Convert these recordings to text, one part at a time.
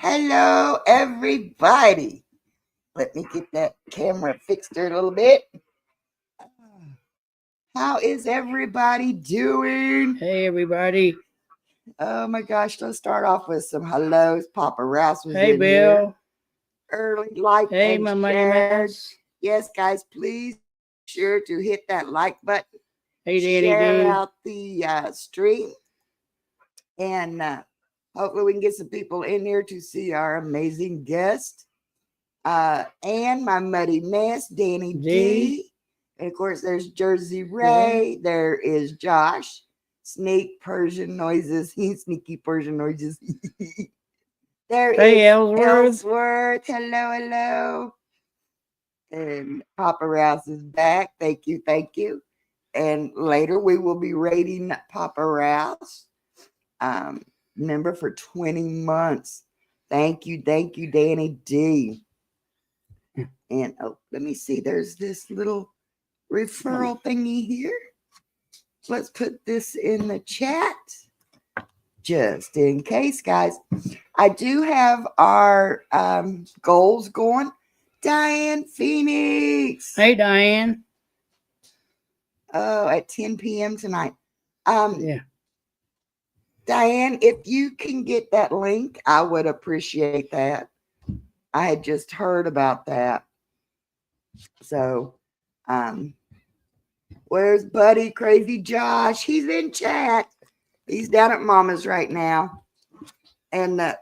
Hello, everybody. Let me get that camera fixed here a little bit. How is everybody doing? Hey, everybody. Oh my gosh, let's start off with some hellos. Papa Rouse was Hey, in here. Bill. Early like Hey, and my money shared. mouse. Yes, guys, please be sure to hit that like button. Hey, Danny Share D. out the stream. And hopefully we can get some people in here to see our amazing guest. And my muddy mess, Danny D. And of course, there's Jersey Ray. There is Josh. Sneak Persian noises. Sneaky Persian noises. There Hey, is Ellsworth. Ellsworth. Hello, hello. And Papa Rouse is back. Thank you, thank you. And later we will be rating Papa Rouse. Member for 20 months. Thank you, Danny D. And let me see. There's this little referral thingy here. Let's put this in the chat just in case, guys. I do have our goals going. Diane Phoenix. Hey, Diane. Oh, at 10 p.m. tonight. Yeah. Diane, if you can get that link, I would appreciate that. I had just heard about that. So, where's Buddy Crazy Josh? He's in chat. He's down at Mama's right now. And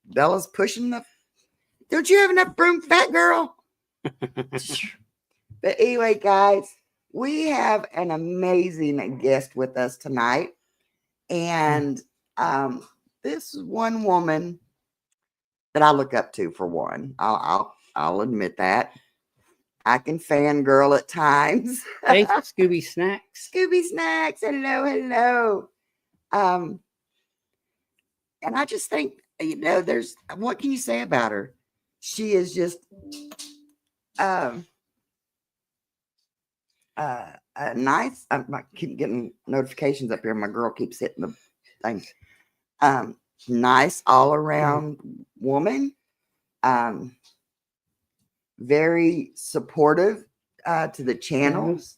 Bella's pushing the. Don't you have enough room, fat girl? But anyway, guys, we have an amazing guest with us tonight. And this one woman that I look up to, for one. I'll admit that. I can fangirl at times. Hey, Scooby Snacks. Scooby Snacks. Hello, hello. And I just think, there's what can you say about her? She is just nice. I keep getting notifications up here. My girl keeps hitting the thing. Nice all around woman. Very supportive to the channels.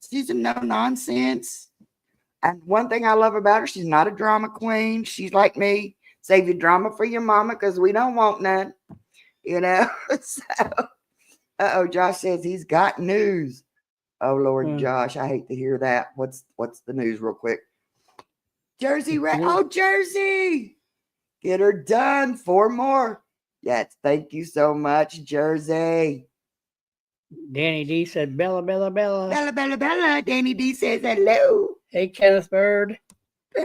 She's a no nonsense. And one thing I love about her, she's not a drama queen. She's like me. Save your drama for your mama because we don't want none. So, Josh says he's got news. Oh Lord, Josh, I hate to hear that. What's the news, real quick? Jersey, oh Jersey, get her done. 4 more. Yes, thank you so much, Jersey. Danny D said Bella, Bella, Bella. Bella, Bella, Bella. Danny D says hello. Hey, Kenneth Bird.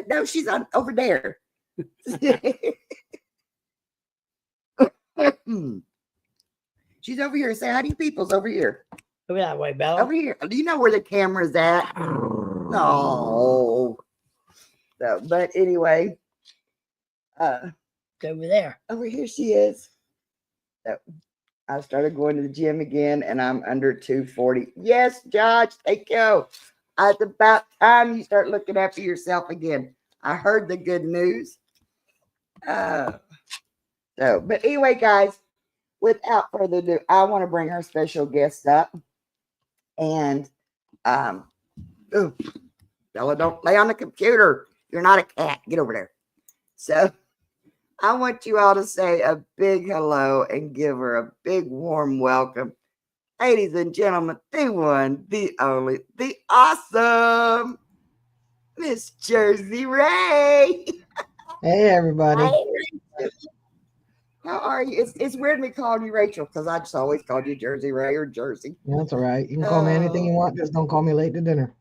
No, she's over there. She's over here. Say hi to you peoples over here. Over that way, Bella. Over here. Do you know where the camera's at? No. So, but anyway. It's over there. Over here she is. So, I started going to the gym again and I'm under 240. Yes, Josh, thank you. It's about time you start looking after yourself again. I heard the good news. But anyway, guys, without further ado, I want to bring our special guest up. And Bella, don't lay on the computer. You're not a cat. Get over there. So I want you all to say a big hello and give her a big warm welcome. Ladies and gentlemen, the one, the only, the awesome Miss Jersey Ray. Hey, everybody. Hi, how are you? It's weird me calling you Rachel because I just always called you Jersey Ray or Jersey. That's all right. You can call me anything you want. Just don't call me late to dinner.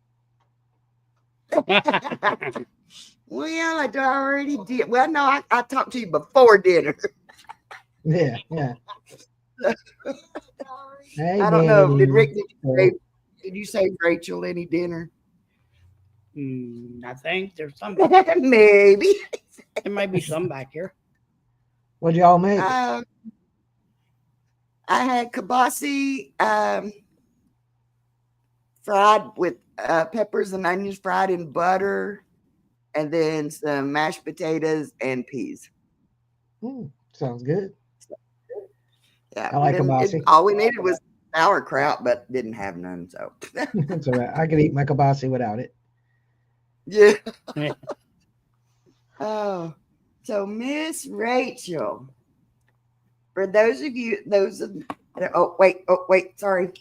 Well, I already did. Well, no, I talked to you before dinner. Yeah. Hey, I don't know. Did Rick? Did you say Rachel any dinner? I think there's some. Maybe. There might be some back here. What'd y'all make? I had kibasi fried with peppers and onions fried in butter, and then some mashed potatoes and peas. Sounds good. Yeah, I like kibasi. all we needed was sauerkraut, but didn't have none. So It's all right. I could eat my kibasi without it. yeah. Yeah. Oh, so Miss Rachel, for those of you, oh wait, sorry.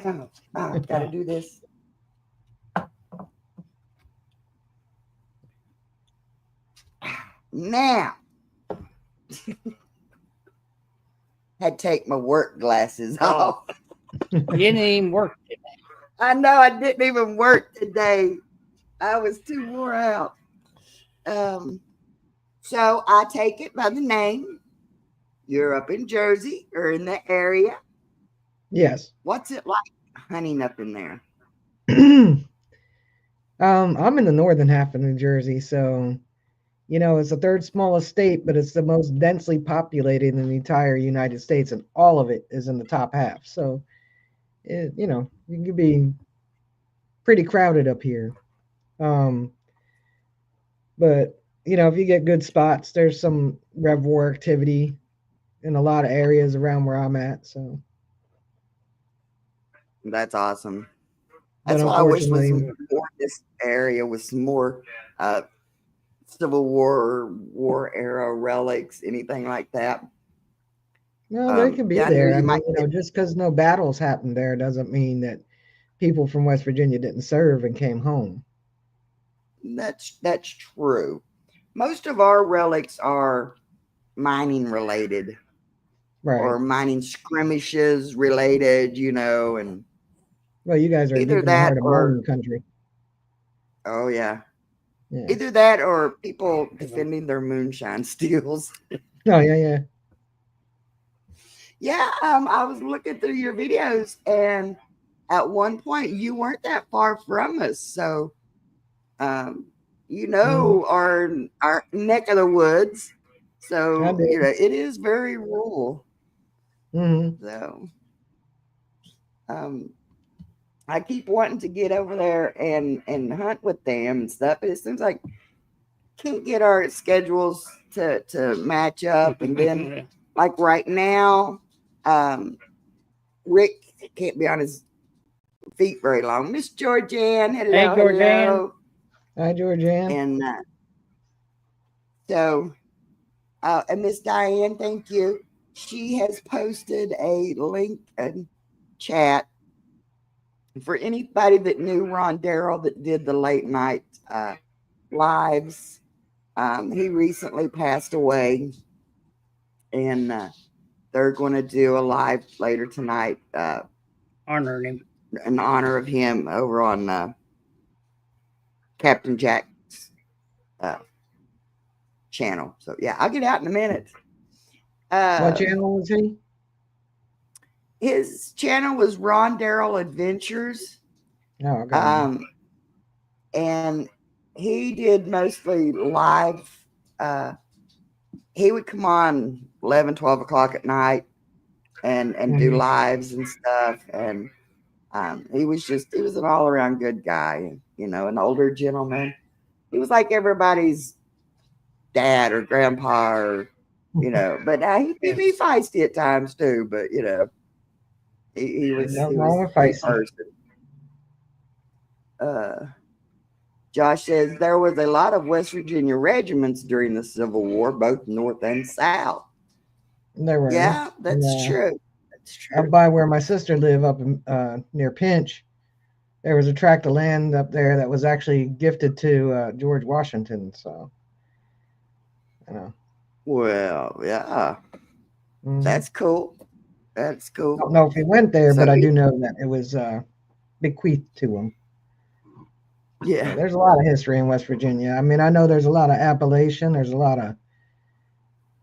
Oh, gotta do this. Now, had to take my work glasses off. You didn't even work today. I know I didn't even work today. I was too wore out. So I take it by the name. You're up in Jersey or in the area. Yes. What's it like hunting up in there? I'm in the northern half of New Jersey, so it's the third smallest state, but it's the most densely populated in the entire United States, and all of it is in the top half. So, it can be pretty crowded up here. But if you get good spots, there's some rev war activity in a lot of areas around where I'm at. So, That's awesome. but That's why I wish was unfortunately, more in this area with some more Civil War or war era relics, anything like that. no, they could be down here there. I you mean, might just because no battles happened there doesn't mean that people from West Virginia didn't serve and came home. that's true. Most of our relics are mining related Right. or mining skirmishes related, and Well, you guys are either deep in the that heart of or mining country. oh yeah. Yeah. Either that or people defending their moonshine steals. Oh, yeah. Yeah, I was looking through your videos, and at one point you weren't that far from us. So, our neck of the woods. I So did. it is very rural. Mm-hmm. So, I keep wanting to get over there and hunt with them and stuff, but it seems like can't get our schedules to match up. And then, like right now, Rick can't be on his feet very long. Miss Georgianne, hello, Hey, Georgianne. hello. Hi, Georgianne. And and Miss Diane, thank you. She has posted a link and chat for anybody that knew Ron Darrell that did the late night lives. He recently passed away, and they're going to do a live later tonight Honoring him. in honor of him over on Captain Jack's channel. So yeah, I'll get out in a minute. What channel was he? His channel was Ron Darrell Adventures. Oh, okay. And he did mostly live. He would come on 11, 12 o'clock at night and do lives and stuff. And he was an all around good guy, an older gentleman. He was like everybody's dad or grandpa or, but he could be feisty at times too, but he was Nothing wrong with feisty. Josh says there was a lot of West Virginia regiments during the Civil War, both North and South. There were. Yeah, that's true. That's true. Up by where my sister lived, up in, near Pinch, there was a tract of land up there that was actually gifted to George Washington. So, Well, yeah, that's cool. That's cool. I don't know if he went there, but I do know that it was bequeathed to him. Yeah. There's a lot of history in West Virginia. I mean, I know there's a lot of appellation. There's a lot of,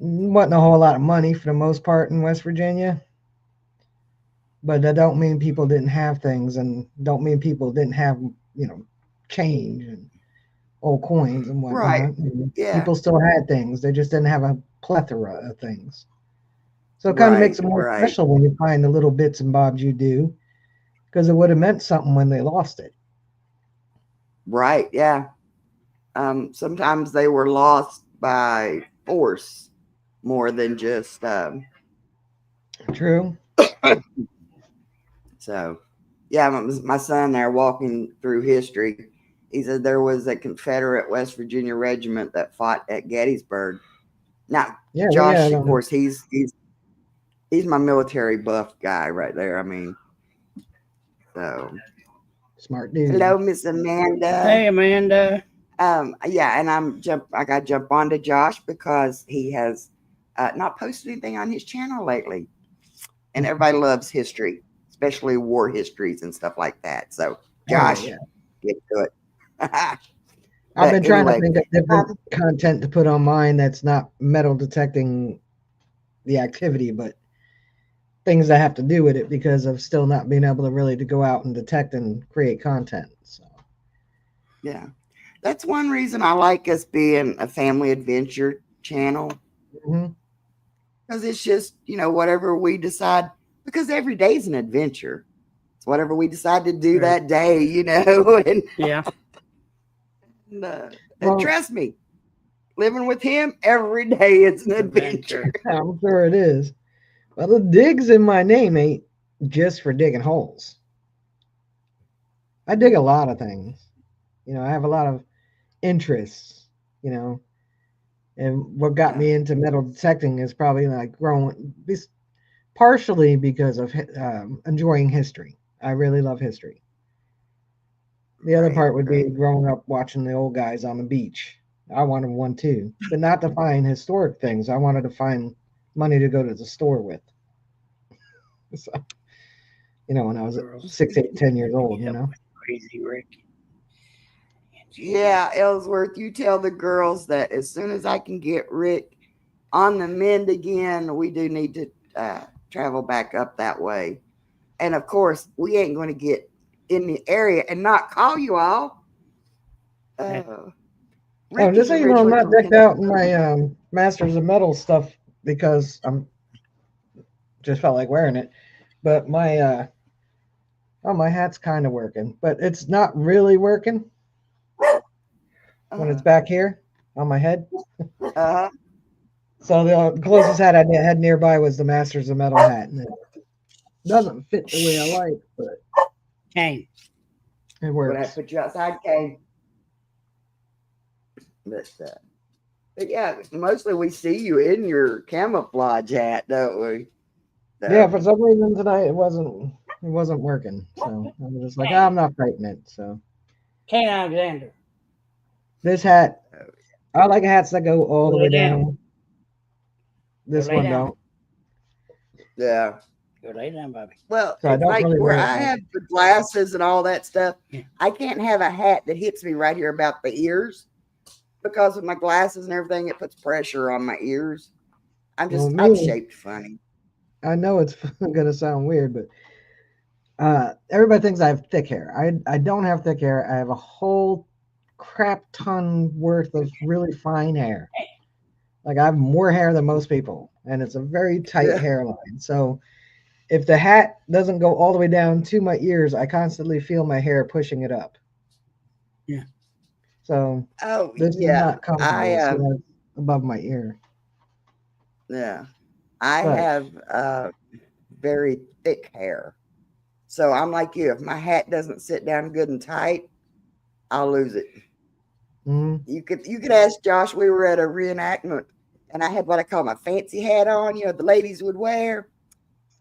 wasn't a whole lot of money for the most part in West Virginia. But that don't mean people didn't have things, and don't mean people didn't have, change and old coins and whatnot. Right. Yeah. People still had things. They just didn't have a plethora of things. So it kind of makes it more special when you find the little bits and bobs you do, because it would have meant something when they lost it. Right. Yeah. Sometimes they were lost by force, more than just True. so. Yeah, my son there walking through history. He said there was a Confederate West Virginia regiment that fought at Gettysburg. Now, Yeah, we Josh, had of course, he's my military buff guy right there. I mean, so smart dude. hello, Miss Amanda. Hey, Amanda. Yeah, and I got to jump on to Josh because he has not posted anything on his channel lately, and everybody loves history, especially war histories and stuff like that. So, Josh, get to it. I've been trying to think of anyway, different content to put on mine that's not metal detecting the activity, but things that have to do with it because of still not being able to really to go out and detect and create content. So yeah, that's one reason I like us being a family adventure channel because it's just, you know, whatever we decide, because every day is an adventure. It's whatever we decide to do that day, you know. And Yeah. and trust me, living with him every day it's an adventure. I'm sure it is. Well, the digs in my name ain't just for digging holes. I dig a lot of things. You know, I have a lot of interests, you know. And what got me into metal detecting is probably like growing, partially because of enjoying history. I really love history. The other part would be growing up watching the old guys on the beach. I wanted one too, but not to find historic things. I wanted to find money to go to the store with. So, you know, when I was 6, 8, 10 years old, you know. Crazy Rick. Yeah, Ellsworth, you tell the girls that as soon as I can get Rick on the mend again, we do need to travel back up that way. And of course, we ain't going to get in the area and not call you all. Just so you know, I'm not decked out in my Masters of Metal stuff because I'm just felt like wearing it. But my my hat's kind of working, but it's not really working when it's back here on my head. So the closest hat I had nearby was the Masters of Metal hat, and it doesn't fit the way I like, but Kane, it works. When I put you outside, Kane. But yeah, mostly we see you in your camouflage hat, don't we? So. Yeah, for some reason tonight it wasn't working. So I was just like, I'm not fighting it. So Kane Alexander. This hat, I like hats that go all the way down. This one don't. Yeah. Go lay down, Bobby. Well, so it's like really where I have the glasses and all that stuff. Yeah. I can't have a hat that hits me right here about the ears because of my glasses and everything. It puts pressure on my ears. I'm shaped funny. I know it's gonna sound weird, but everybody thinks I have thick hair. I don't have thick hair. I have a whole crap ton worth of really fine hair. Like I have more hair than most people, and it's a very tight hairline. So if the hat doesn't go all the way down to my ears, I constantly feel my hair pushing it up. Yeah. So this is not comfortable. So above my ear. Yeah. I have very thick hair. So I'm like you. If my hat doesn't sit down good and tight, I'll lose it. Mm-hmm. You could ask Josh. We were at a reenactment, and I had what I call my fancy hat on. You know, the ladies would wear,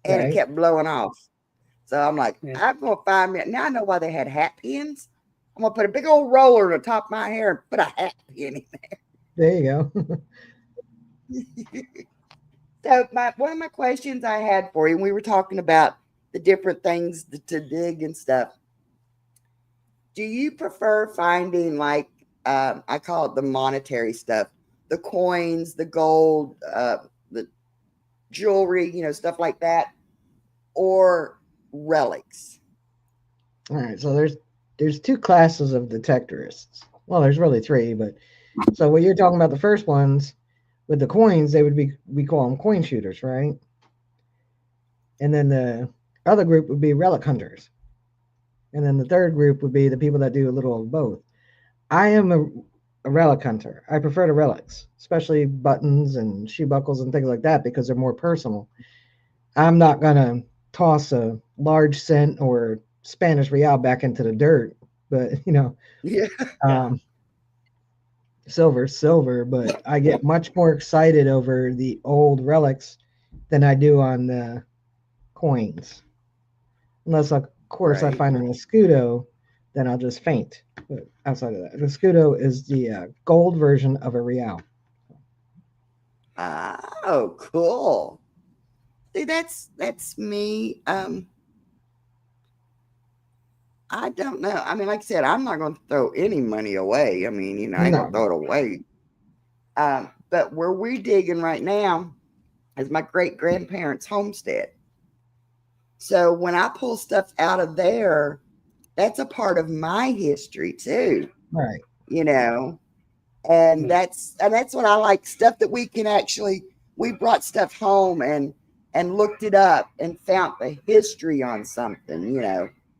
and it kept blowing off. So I'm like, I'm gonna find me. Now I know why they had hat pins. I'm gonna put a big old roller on the top of my hair and put a hat pin in there. There you go. So one of my questions I had for you, and we were talking about the different things to dig and stuff. Do you prefer finding like I call it the monetary stuff, the coins, the gold, the jewelry, you know, stuff like that, or relics? All right, so there's two classes of detectorists. Well, there's really three, but so what you're talking about, the first ones with the coins, they would be, we call them coin shooters, right? And then the other group would be relic hunters. And then the third group would be the people that do a little of both. I am a relic hunter. I prefer the relics, especially buttons and shoe buckles and things like that, because they're more personal. I'm not gonna toss a large cent or Spanish real back into the dirt, but Yeah. um, silver. But I get much more excited over the old relics than I do on the coins. Unless, of course, I Right. find an escudo, then I'll just faint. But outside of that, the escudo is the gold version of a real. Oh, cool. See, that's me. I don't know. I mean, like I said, I'm not going to throw any money away. I mean, I ain't going to No. throw it away. But where we're digging right now is my great grandparents' homestead. So when I pull stuff out of there, that's a part of my history too, Right. you know. And that's what I like, stuff that we brought stuff home and looked it up and found the history on something.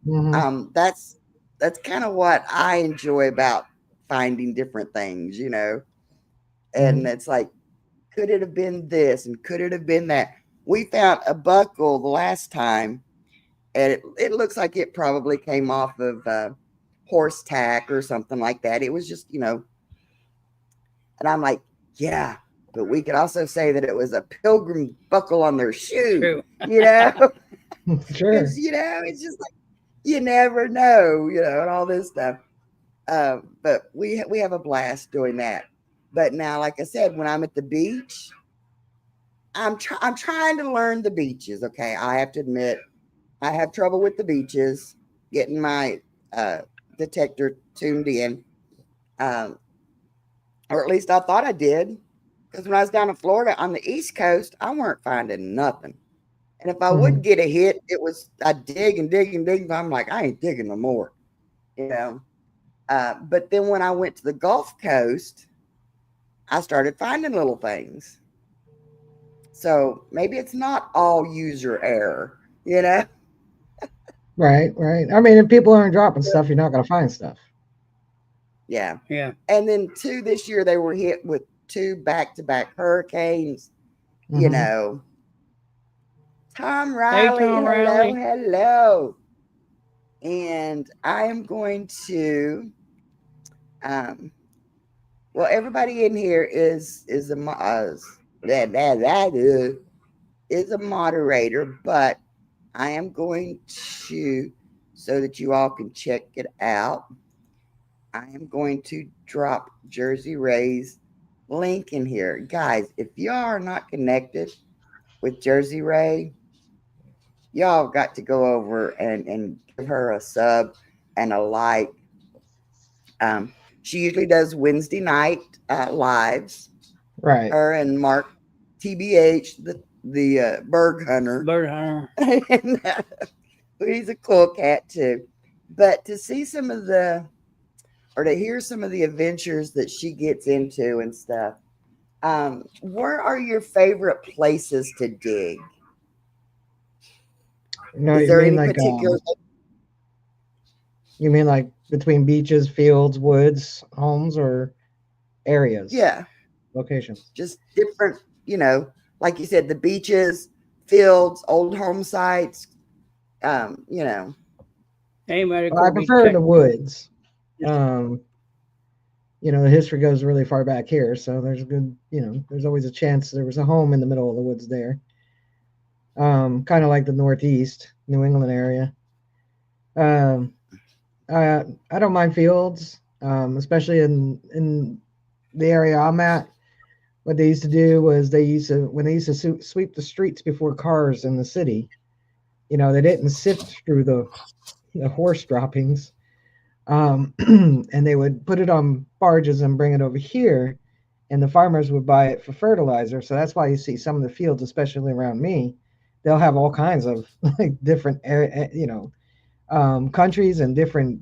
Hmm. That's kind of what I enjoy about finding different things. And Hmm. it's like, could it have been this and could it have been that? We found a buckle the last time, and it looks like it probably came off of horse tack or something like that. It was just. And I'm like, yeah, but we could also say that it was a pilgrim buckle on their shoe, True. because Sure. it's just like you never know, and all this stuff. But we have a blast doing that. But now, like I said, when I'm at the beach, I'm trying to learn the beaches. Okay, I have to admit, I have trouble with the beaches, getting my detector tuned in. Um, or at least I thought I did. Because when I was down in Florida on the East Coast, I weren't finding nothing. And if I Hmm. would get a hit, I dig and dig and dig. I'm like, I ain't digging no more, you know. But then when I went to the Gulf Coast, I started finding little things. So maybe it's not all user error. Right. Right. I mean, if people aren't dropping stuff, you're not gonna find stuff. Yeah. Yeah. And then two, this year they were hit with two back-to-back hurricanes. You Hmm. know, Tom Hey, Riley, Tom hello, Riley. hello. And I am going to um well, everybody in here is is a moderator, but I am going to, so that you all can check it out, I am going to drop Jersey Ray's link in here. Guys, if y'all are not connected with Jersey Ray, y'all got to go over and give her a sub and a like. She usually does Wednesday night lives. Right. Her and Mark TBH, the Berg Hunter, Bird hunter. and he's a cool cat too. But to see some of or to hear some of the adventures that she gets into and stuff. Where are your favorite places to dig? No, Is you there mean any like particular? you mean like between beaches, fields, woods, homes, or areas, Yeah, locations? just different, like you said, the beaches, fields, old home sites. You know, Hey, Well, I medical prefer the detective. woods. Um, the history goes really far back here, so there's a good, there's always a chance there was a home in the middle of the woods there. Kind of like the Northeast, New England area. Um, I don't mind fields, especially in the area I'm at. What they used to do was when they used to sweep the streets before cars in the city. They didn't sift through the horse droppings, and they would put it on barges and bring it over here, and the farmers would buy it for fertilizer. So that's why you see some of the fields, especially around me, they'll have all kinds of like different countries and different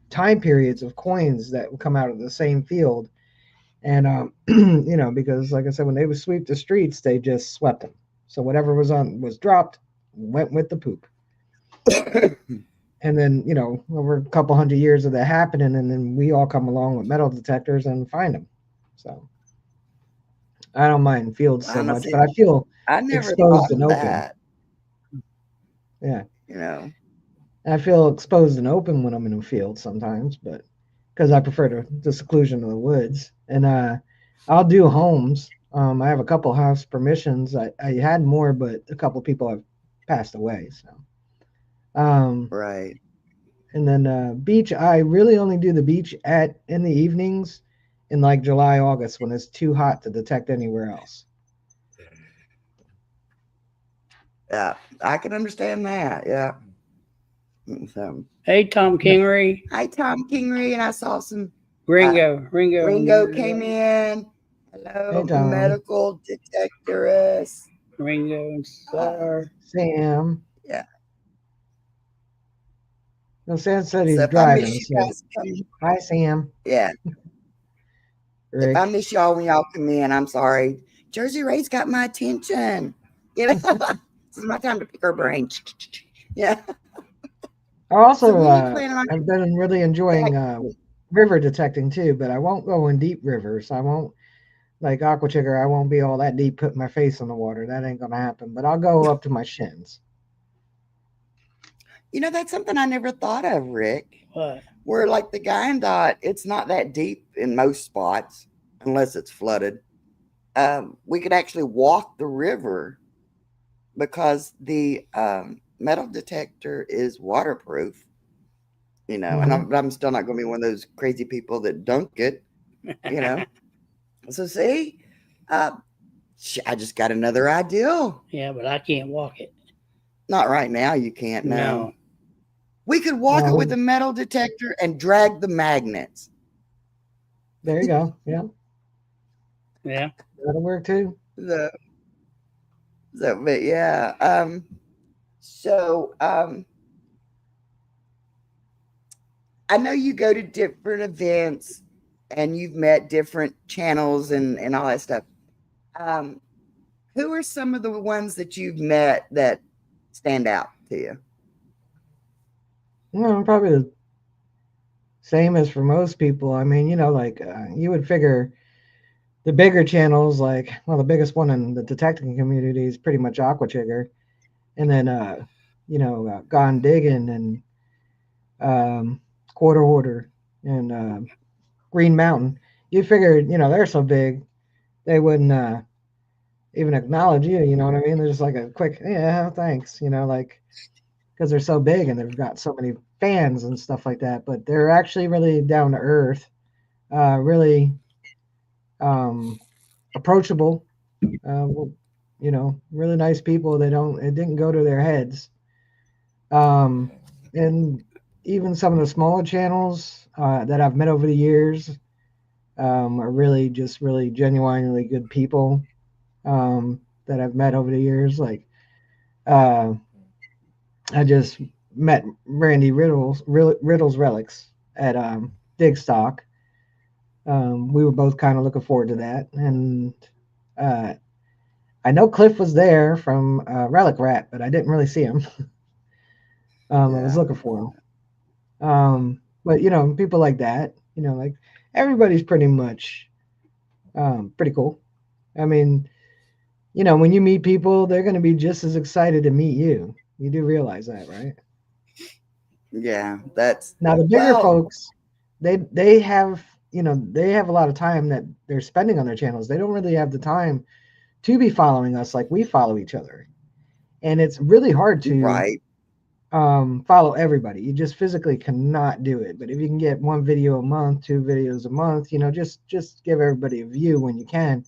time periods of coins that would come out of the same field. And because like I said, when they would sweep the streets, they just swept them. So whatever was dropped went with the poop. And then, over a couple hundred years of that happening, and then we all come along with metal detectors and find them. So I don't mind fields so much, Honestly, but I feel I never exposed thought and of open. that. Yeah. You know, I feel exposed and open when I'm in a field sometimes, but because I prefer the seclusion of the woods. And I'll do homes. I have a couple house permissions. I had more, but a couple people have passed away. So, right. and then beach. I really only do the beach in the evenings, in like July, August, when it's too hot to detect anywhere else. Yeah, I can understand that. Yeah. So, Hey, Tom Kingery. hi, Tom Kingery, and I saw some Ringo. Ringo came in. Hey, Hello, Tom. medical detectorist. Ringo and Uh, Star. Sam. yeah. No, Sam said So he's if I driving. miss you So, guys, come. hi, Sam. Yeah. If I Rick. miss y'all when y'all come in, I'm sorry. Jersey Ray's got my attention. You know, this is my time to pick her brain. Yeah. I also So when you planning on I've been really enjoying back? river detecting too, but I won't go in deep rivers. I won't like aqua chigger. I won't be all that deep putting my face in the water. That ain't gonna happen. But I'll go up to my shins. That's something I never thought of, Rick. What? Where like the Guyandotte, it's not that deep in most spots unless it's flooded. We could actually walk the river because the metal detector is waterproof. And Mm-hmm. I'm still not going to be one of those crazy people that dunk it. You know. So see, uh, I just got another idea. Yeah, but I can't walk it. Not right now. You can't. No. No. We could walk it with No, a metal detector and drag the magnets. there you go. Yeah, Yeah. that'll work too. The but yeah. So I know you go to different events and you've met different channels and all that stuff. Um, who are some of the ones that you've met that stand out to you? No, probably the same as for most people. I mean, like you would figure the bigger channels, like the biggest one in the detecting community is pretty much Aqua Chigger, and then Gone Digging and Quarter Hoarder and Green Mountain. You figured, they're so big they wouldn't even acknowledge you. You know what I mean? They're just like a quick, yeah, thanks. Like because they're so big and they've got so many fans and stuff like that. But they're actually really down to earth, really approachable. Really nice people. It didn't go to their heads. And even some of the smaller channels that I've met over the years are really just really genuinely good people that I've met over the years. Like uh, I just met Randy Riddle's Relics at Digstock. We were both kind of looking forward to that, and uh, I know Cliff was there from Relic Rat, but I didn't really see him. I was Yeah. looking for him. But people like that, like everybody's pretty much pretty cool. I mean, when you meet people, they're going to be just as excited to meet you. You do realize that, right? Yeah. That's Now the bigger well, folks, they have they have a lot of time that they're spending on their channels. They don't really have the time to be following us like we follow each other, and it's really hard to right. follow everybody. You just physically cannot do it. But if you can get one video a month, two videos a month, just give everybody a view when you can.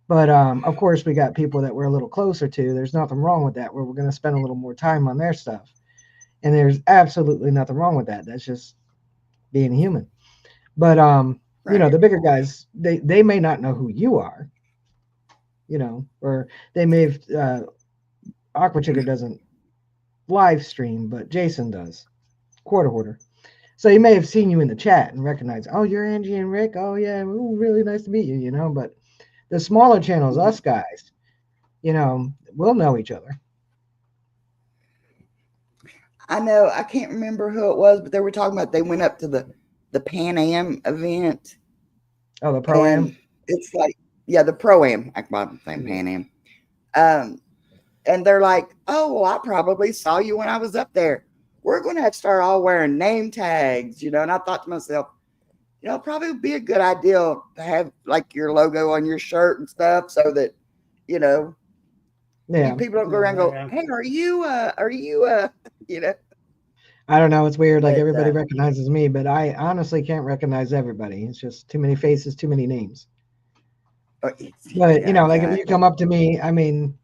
But of course, we got people that we're a little closer to. There's nothing wrong with that. Where we're going to spend a little more time on their stuff, and there's absolutely nothing wrong with that. That's just being human. But Right. the bigger guys, they may not know who you are, or they may have Aqua Chigger doesn't live stream, but Jason does. Quarter Hoarder. So he may have seen you in the chat and recognized, oh, you're Angie and Rick. Oh yeah, ooh, really nice to meet you. But the smaller channels, us guys, we'll know each other. I know I can't remember who it was, but they were talking about they went up to the Pan Am event, Oh, the Pro Am. and it's like, yeah, the Pro Am. I'm saying Pan Am. And they're like, oh, well, I probably saw you when I was up there. We're going to have to start all wearing name tags, you know. And I thought to myself, you know, probably would be a good idea to have like your logo on your shirt and stuff, so that, you know, Yeah. people don't go around and go, Yeah. hey, are you, you know, I don't know. It's weird. Like but, everybody recognizes me, but I honestly can't recognize everybody. It's just too many faces, too many names. But yeah, you know, like if you exactly. come up to me, I mean,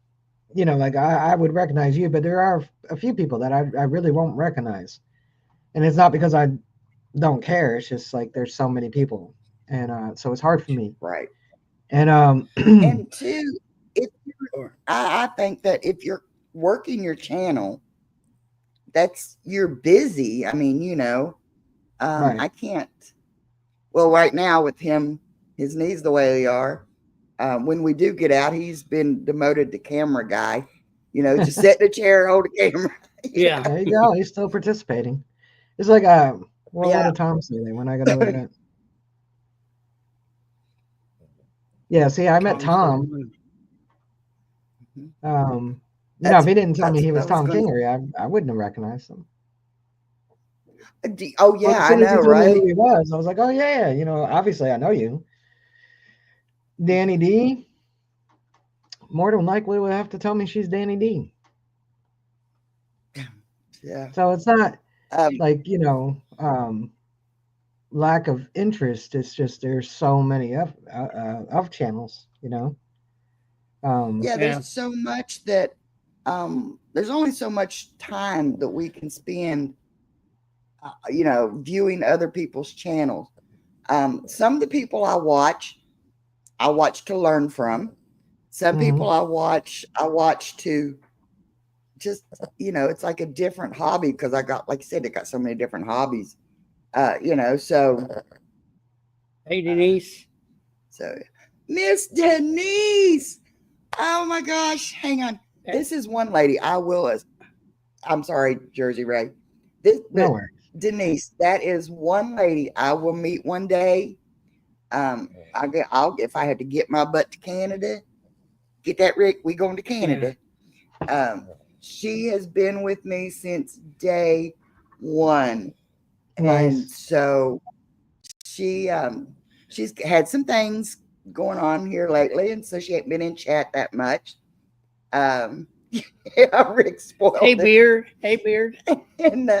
you know, like I would recognize you, but there are a few people that I really won't recognize. And it's not because I don't care. It's just like there's so many people. And so it's hard for me. Right. And And two, if I think that if you're working your channel, you're busy. I mean, you know, right. I can't. Well, right now with him, his knees the way they are. When we do get out, he's been demoted to camera guy. You know, just sit in a chair, hold a camera. Yeah. There you go. He's still participating. It's like well, what Yeah. did Tom say when I got to that? Yeah, see, I met Tom. You know, if he didn't tell me That's he what I was was Tom going. Kingery, I wouldn't have recognized him. Oh Well, yeah, as I soon as he know, told me right? who he was, I was like, oh yeah, you know, obviously I know you. Danny D, more than likely would have to tell me she's Danny D. Yeah. So it's not Um, like, you know, lack of interest. It's just there's so many of channels, you know. yeah. Yeah. There's so much that there's only so much time that we can spend, you know, viewing other people's channels. Some of the people I watch to learn from. Some Mhm. people I watch to just, you know, it's like a different hobby because like I said, I got so many different hobbies. You know, Hey, Denise. so Miss Denise. Oh my gosh, hang on. This is one lady I will. I'm sorry, Jersey Ray. No But worries. Denise, that is one lady I will meet one day. I'll if I had to get my butt to Canada, get that Rick. We going to Canada. She has been with me since day one, and Nice. so she's had some things going on here lately, and so she ain't been in chat that much. Yeah, Rick spoiled Hey, it. Beard. Hey, Beard. And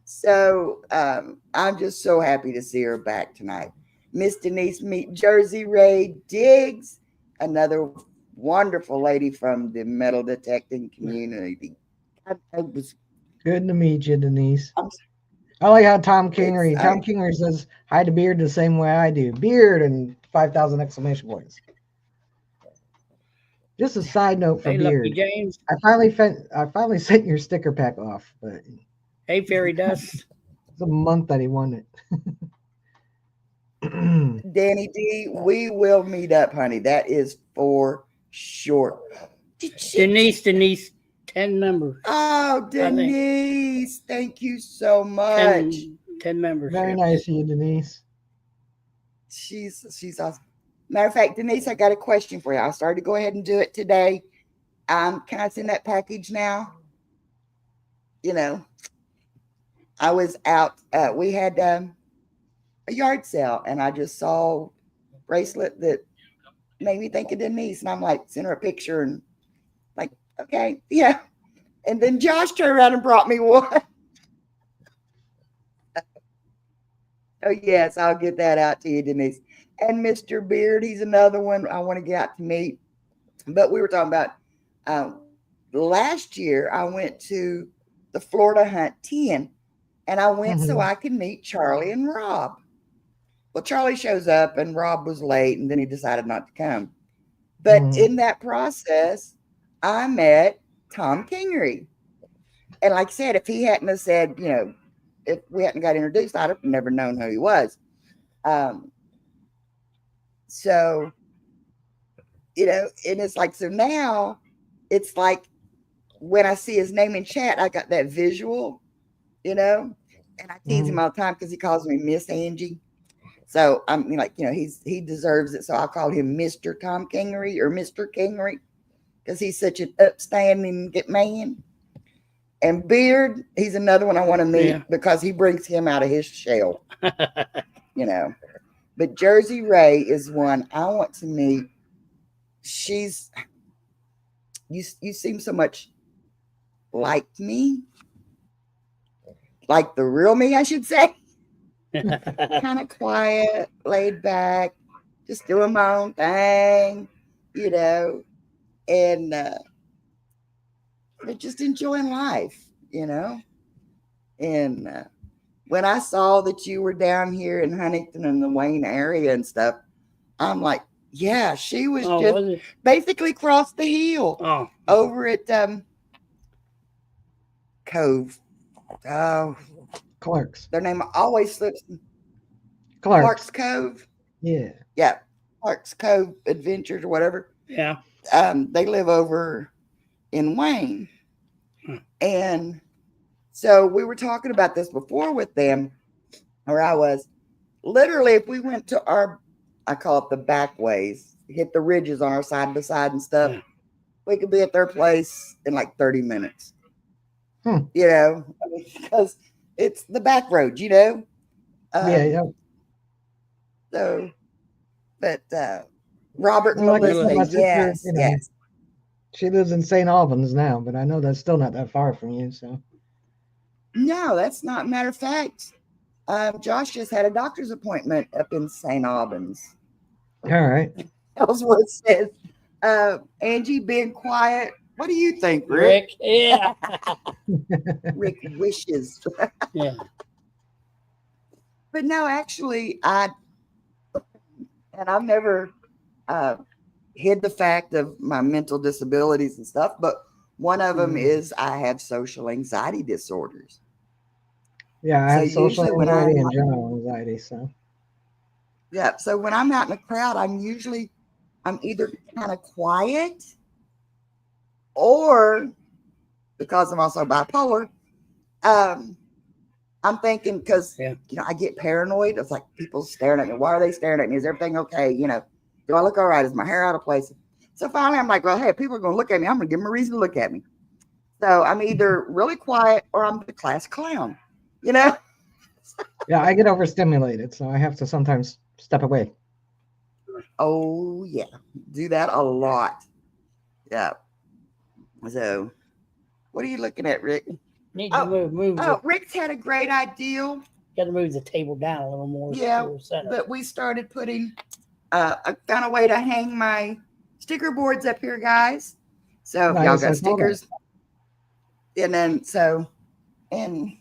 so I'm just so happy to see her back tonight. Miss Denise meet Jersey Ray Diggs, another wonderful lady from the metal detecting community. I was, Good to meet you, Denise. I'm, I like how Tom it's, Kingery. Tom Kingery says hi to Beard the same way I do. Beard and 5,000 exclamation points. Just a side note for Hey, Lucky Beard. James. I finally sent your sticker pack off, but Hey, Fairy Dust. it's a month that he won it. Danny D, we will meet up, honey. That is for sure. Denise, 10 members. Oh, Denise, thank you so much. 10 members. Very nice of you, Denise. She's awesome. Matter of fact, Denise, I got a question for you. I started to go ahead and do it today. Can I send that package now? You know, I was out. We had a yard sale, and I just saw a bracelet that made me think of Denise, and I'm like, send her a picture, and like, okay, yeah. And then Josh turned around and brought me one. Oh yes, I'll get that out to you, Denise. And Mr. Beard, he's another one I want to get out to meet. But we were talking about last year. I went to the Florida Hunt 10, and I went so I could meet Charlie and Rob. Well, Charlie shows up, and Rob was late, and then he decided not to come. But in that process, I met Tom Kingery. And like I said, if he hadn't have said, you know, if we hadn't got introduced, I'd have never known who he was. So, you know, and it's like, so now it's like when I see his name in chat, I got that visual. you know. And I tease him Mhm. all the time because he calls me Miss Angie. So I'm like, he deserves it. So I'll call him Mr. Tom Kingery or Mr. Kingery because he's such an upstanding good man. And Beard, he's another one I want to meet Yeah. because he brings him out of his shell, you know. But Jersey Ray is one I want to meet. She's you seem so much like me, like the real me, I should say. Kind of quiet, laid back, just doing my own thing, you know, and but just enjoying life, you know. And when I saw that you were down here in Huntington and the Wayne area and stuff, I'm like, yeah, she was Oh, just was it? basically crossed the hill Oh, over at Cove. Oh, Clark's. their name always slips. Clark's. Clark's Cove. Yeah. Yeah, Clark's Cove Adventures or whatever. yeah. They live over in Wayne. Hmm. And so we were talking about this before with them, where I was literally, if we went to I call it the back ways, hit the ridges on our side by side and stuff, Yeah. we could be at their place in like 30 minutes. Hmm. You know, because it's the back road, you know. Yeah. So, but Robert and Well, like I Melissa, said, my sister, yes, you know, yes. she lives in St. Albans now, but I know that's still not that far from you. So, No, that's not. Matter of fact, Josh just had a doctor's appointment up in St. Albans. all right. Ellsworth says, Angie being quiet. What do you think, Rick? Rick. Yeah. Rick wishes. Yeah. But no, actually, I've never hid the fact of my mental disabilities and stuff, but one of them is I have social anxiety disorders. Yeah, I So have social usually when anxiety I'm and general anxiety. So, Yeah, so when I'm out in a crowd, I'm either kind of quiet or because I'm also bipolar, I'm thinking because Yeah. I get paranoid. It's like people staring at me. Why are they staring at me? Is everything okay? Do I look all right? Is my hair out of place? So finally, I'm like, well, hey, if people are going to look at me, I'm going to give them a reason to look at me. So I'm either really quiet or I'm the class clown. yeah, I get overstimulated, so I have to sometimes step away. Oh yeah, do that a lot. Yeah. So, what are you looking at, Rick? Need to move. Rick's had a great idea. Got to move the table down a little more. Yeah, so center. but we started putting. I found a way to hang my sticker boards up here, guys. So Nice, y'all I got saw that. stickers, and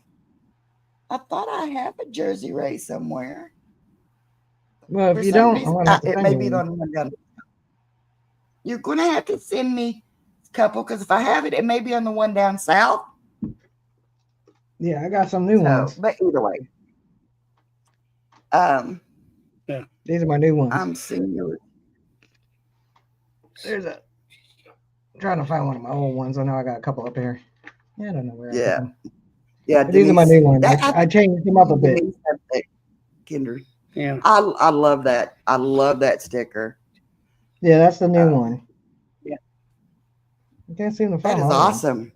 I thought I have a Jersey Ray somewhere. Well, For if you some don't, reason, I'm gonna have to it send may you be one. on one down. You're gonna have to send me a couple because if I have it, it may be on the one down south. Yeah, I got some new ones. But either way, These are my new ones. I'm seeing you. I'm trying to find one of my old ones. I know I got a couple up here. Yeah, I don't know where I put Yeah. them. Yeah, But these are my Denise, new ones. I changed them up a bit. Denise had that, Kinder. Yeah. I love that. I love that sticker. Yeah, that's the new one. Yeah. I can't seem to That find is my other one. awesome.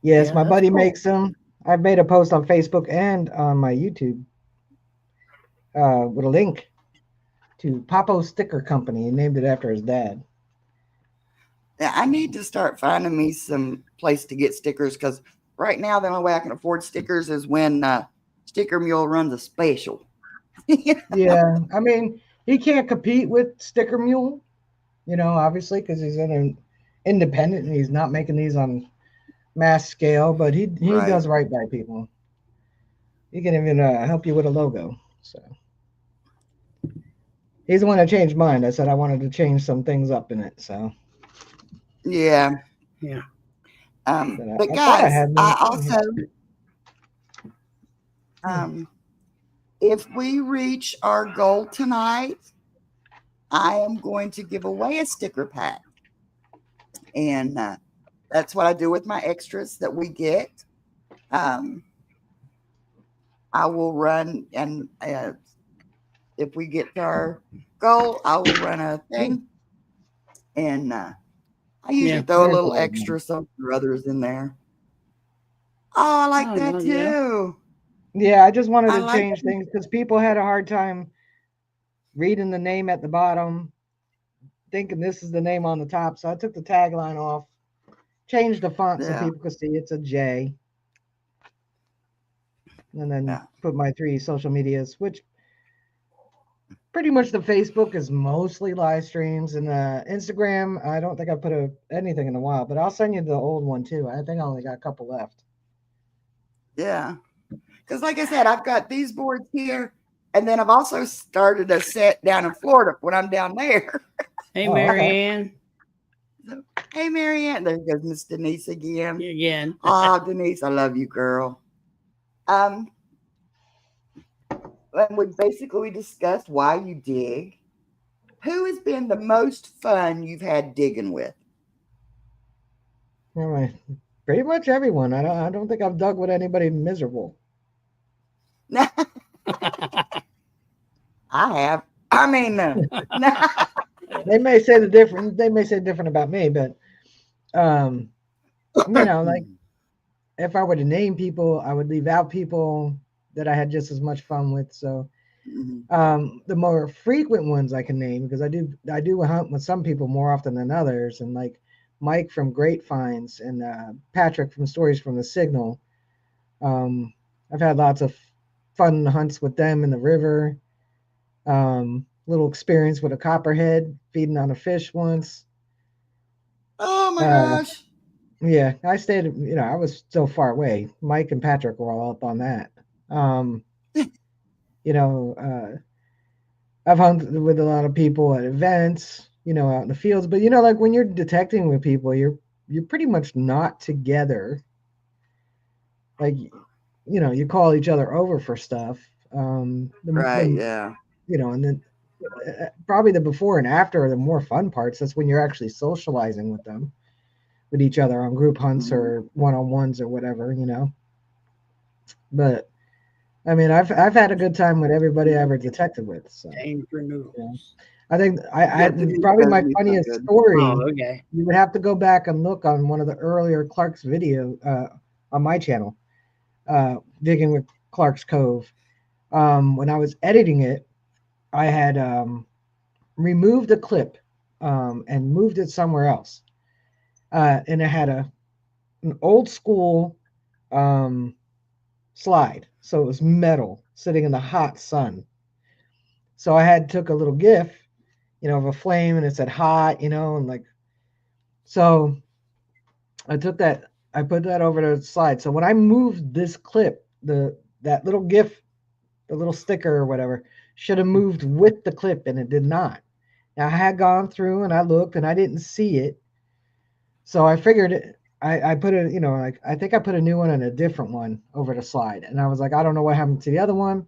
Yes, Yeah, my that's buddy cool. makes them. I've made a post on Facebook and on my YouTube with a link to Papo Sticker Company. He named it after his dad. Yeah, I need to start finding me some place to get stickers because right now the only way I can afford stickers is when Sticker Mule runs a special. Yeah, I mean, he can't compete with Sticker Mule, obviously, because he's an independent and he's not making these on mass scale, but he Right. does right by people. He can even help you with a logo. So he's the one that changed mine. I said I wanted to change some things up in it. So Yeah. Yeah. But I thought I guys, had one. I also if we reach our goal tonight, I am going to give away a sticker pack. And that's what I do with my extras that we get. Um, I will run, and if we get to our goal, I will run a thing, and I usually Yeah. throw a There's little always extra one. something or others in there. Oh, I like Oh, that well, yeah. too. Yeah, I just wanted I to like change things because people had a hard time reading the name at the bottom, thinking this is the name on the top. So I took the tagline off, changed the font so yeah, people could see it's a J, and then yeah. put my 3 social medias, which pretty much the Facebook is mostly live streams, and Instagram, I don't think I put anything in a while, but I'll send you the old one too. I think I only got a couple left. Yeah. Because, like I said, I've got these boards here, and then I've also started a set down in Florida when I'm down there. Hey, Oh, okay. Marianne. So, hey, Marianne. There goes Miss Denise again. Again. Ah, Denise, I love you, girl. And we discussed why you dig. Who has been the most fun you've had digging with? Anyway, pretty much everyone. I don't think I've dug with anybody miserable. I have. I mean, They may say different about me, but like if I were to name people, I would leave out people that I had just as much fun with. So the more frequent ones I can name, because I do hunt with some people more often than others, and like Mike from Great Finds and Patrick from Stories from the Signal. I've had lots of fun hunts with them in the river. Little experience with a copperhead feeding on a fish once. oh my Uh, gosh. yeah, I stayed. I was still far away. Mike and Patrick were all up on that. Um, you know, I've hunted with a lot of people at events. Out in the fields. But like when you're detecting with people, you're pretty much not together. Like, you call each other over for stuff. Right. Yeah. And then probably the before and after are the more fun parts. That's when you're actually socializing with them, with each other on group hunts Mhm. or one-on-ones or whatever. But I mean, I've had a good time with everybody I ever detected with. So Aim for yeah. noodles. I think I Yeah, Denise probably does my me so funniest good. story. Oh, okay. You would have to go back and look on one of the earlier Clark's video on my channel, digging with Clark's Cove. When I was editing it, I had removed a clip and moved it somewhere else, and it had an old school um, slide, so it was metal sitting in the hot sun. So I had took a little GIF, of a flame, and it said hot, and like so. I took that, I put that over to the slide. So when I moved this clip, that little GIF, the little sticker or whatever, should have moved with the clip, and it did not. Now I had gone through and I looked and I didn't see it. So I figured I put it, like I think I put a new one and a different one over the slide. And I was like, I don't know what happened to the other one.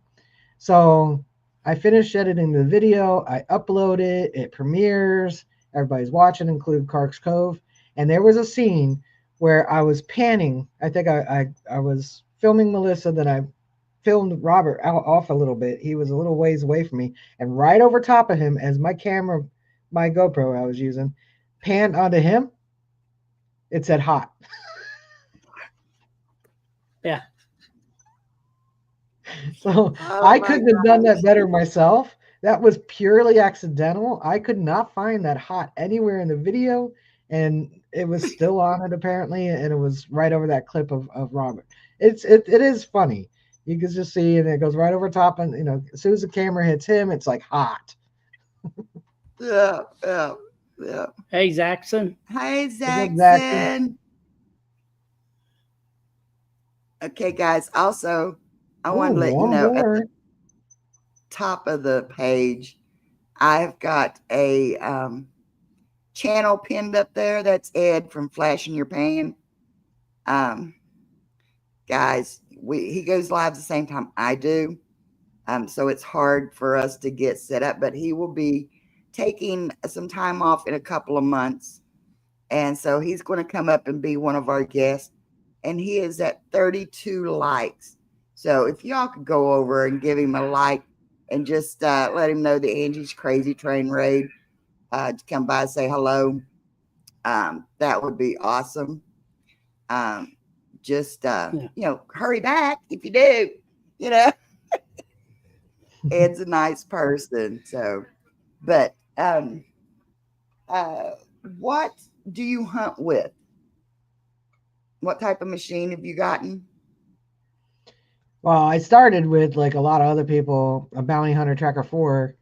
So I finished editing the video, I upload it, it premieres, everybody's watching, including Clark's Cove. And there was a scene where I was panning. I think I was filming Melissa, then I filmed Robert out off a little bit. He was a little ways away from me, and right over top of him, as my camera, my GoPro I was using, panned onto him, it said hot. Yeah. So Oh I my couldn't have done gosh. that better myself. That was purely accidental. I could not find that hot anywhere in the video, and it was still on it apparently, and it was right over that clip of Robert. It is funny. You can just see, and it goes right over top, and as soon as the camera hits him, it's like hot. Yeah. Yeah. Yeah. Hey, Zaxxon. Hey, What's up, Zaxton? Zaxxon. Okay, guys. Also, I Ooh, want to let you one know at more. the top of the page, I've got a channel pinned up there. That's Ed from Flashing Your Pan. Guys, he goes live the same time I do. So it's hard for us to get set up, but he will be taking some time off in a couple of months. And so he's going to come up and be one of our guests. and he is at 32 likes. So if y'all could go over and give him a like and just let him know the Angie's Crazy Train Raid to come by and say hello, that would be awesome. Just hurry back if you do. Ed's a nice person. So, but what do you hunt with? What type of machine have you gotten? Well, I started with, like a lot of other people, a Bounty Hunter Tracker 4.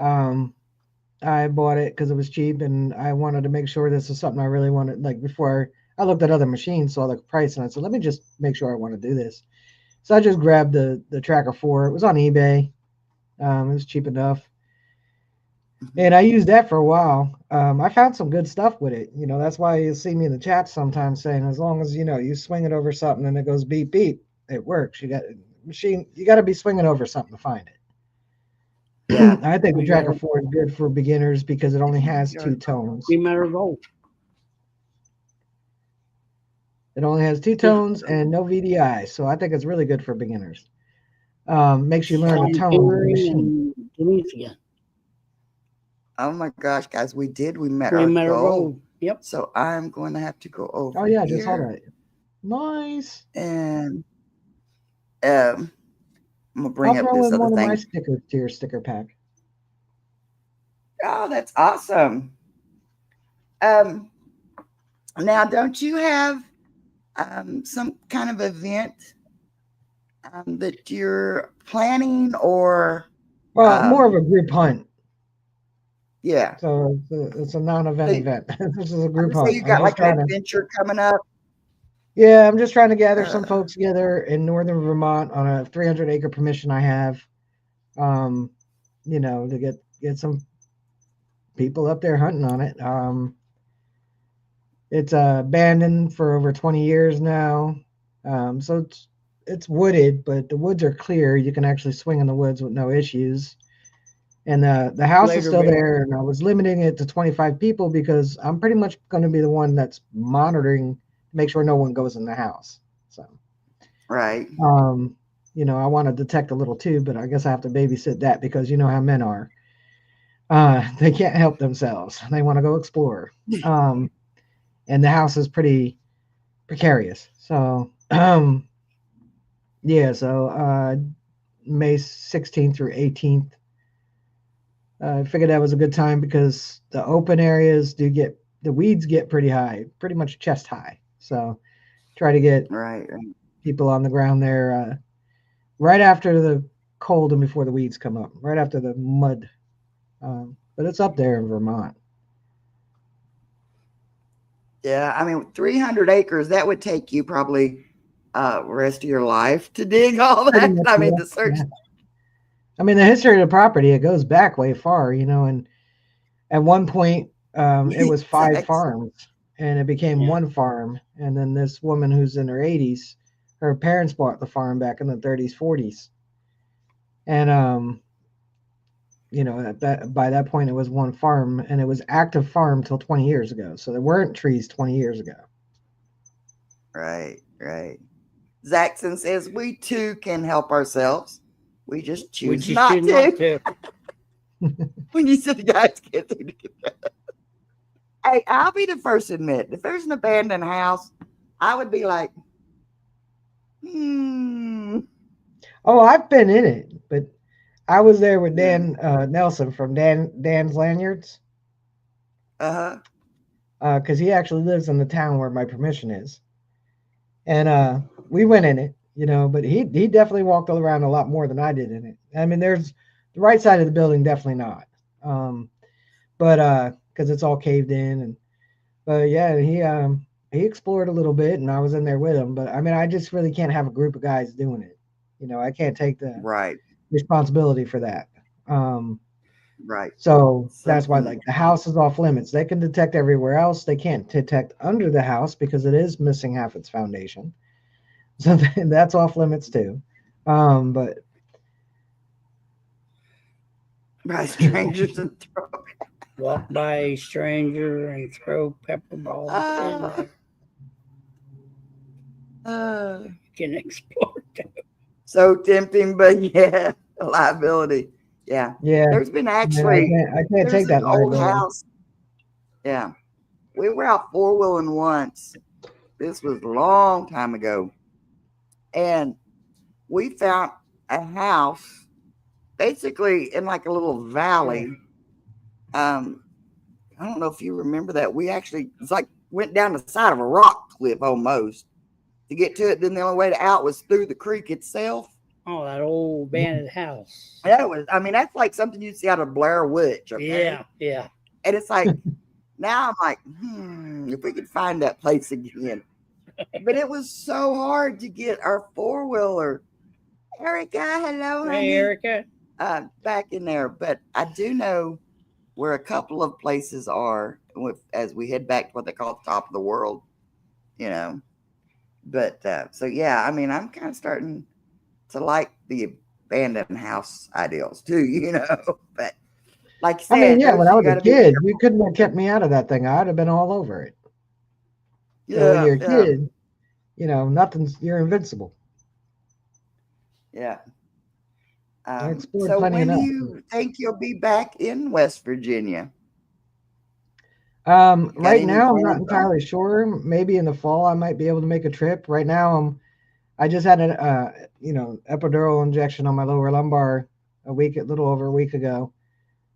I bought it because it was cheap, and I wanted to make sure this is something I really wanted. Like, before I looked at other machines, saw the price, and I said, let me just make sure I want to do this. So I just grabbed the Tracker 4. It was on eBay. It was cheap enough. And I used that for a while. I found some good stuff with it. That's why you see me in the chat sometimes saying, as long as, you swing it over something and it goes beep, beep, it works. You got to be swinging over something to find it. Yeah. I think the Tracker 4 is good for beginners because it only has 2 tones. It only has 2 tones and no VDI. So I think it's really good for beginners. Makes you learn the tone of the machine. Oh my gosh, guys, we met our goal. Yep. So I'm going to have to go over. Oh yeah, I here. just saw that. Nice. And I'm gonna bring I'll up throw this in other one thing. of my stickers to your sticker pack. Oh, that's awesome. Now, don't you have some kind of event that you're planning, or? Well, more of a group hunt. Yeah. So it's a non-event event. This is a group hunt. So you got like an adventure coming up. Yeah, I'm just trying to gather some folks together in northern Vermont on a 300-acre permission I have. To get some people up there hunting on it. It's abandoned for over 20 years now. So it's wooded, but the woods are clear. You can actually swing in the woods with no issues. And the house is still there, and I was limiting it to 25 people because I'm pretty much going to be the one that's monitoring to make sure no one goes in the house. So, right. I want to detect a little too, but I guess I have to babysit that because you know how men are. They can't help themselves. They want to go explore. And the house is pretty precarious. So, May 16th through 18th. I figured that was a good time because the open areas the weeds get pretty high, pretty much chest high. So try to get people on the ground there right after the cold and before the weeds come up, right after the mud. But it's up there in Vermont. Yeah, I mean, 300 acres, that would take you probably rest of your life to dig all that. Much, I mean, the search. Yeah. I mean, the history of the property, it goes back way far, and at one point it was 5 farms and it became 1 farm. And then this woman who's in her 80s, her parents bought the farm back in the 30s, 40s. And, by that point it was 1 farm, and it was active farm till 20 years ago. So there weren't trees 20 years ago. Right. Zaxxon says we too can help ourselves. We just choose not to. When you said the guys can't seem to get that. Hey, I'll be the first to admit, if there's an abandoned house, I would be like, Oh, I've been in it, but I was there with Dan Nelson from Dan's Lanyards. Because he actually lives in the town where my permission is. And we went in it, but he definitely walked around a lot more than I did in it. I mean, there's the right side of the building, definitely not. But because it's all caved in, but yeah, he explored a little bit, and I was in there with him. But I mean, I just really can't have a group of guys doing it. I can't take the responsibility for that. Right. So that's why, like, the house is off limits. They can detect everywhere else. They can't detect under the house because it is missing half its foundation. So that's off limits too. But by strangers and throw. Walk by a stranger and throw pepper balls. Can explore. So tempting, but yeah, a liability. Yeah. Yeah. There's been I actually, can't there's take that an old liability. house. Yeah. We were out four-wheeling once. This was a long time ago. And we found a house basically in like a little valley. I don't know if you remember that. We actually, it's like went down the side of a rock cliff almost to get to it. Then the only way out was through the creek itself. Oh, that old abandoned house. That was, I mean, that's like something you'd see out of Blair Witch. Okay? Yeah. And it's like, now I'm like, if we could find that place again. But it was so hard to get our four-wheeler. Erica, hello, Hey, honey. Erica. Back in there. But I do know where a couple of places are as we head back to what they call the top of the world, you know. But so yeah, I mean, I'm kind of starting to like the abandoned house ideals too, you know. But like you said, I mean, yeah, when I you was a gotta be kid, careful. you couldn't have kept me out of that thing. I'd have been all over it. So when you're a Yeah, kid, you're invincible. yeah. I explored So plenty when do enough. you think you'll be back in West Virginia? Right any now, I'm not plans on- entirely sure. Maybe in the fall, I might be able to make a trip. Right now, I just had an epidural injection on my lower lumbar a little over a week ago.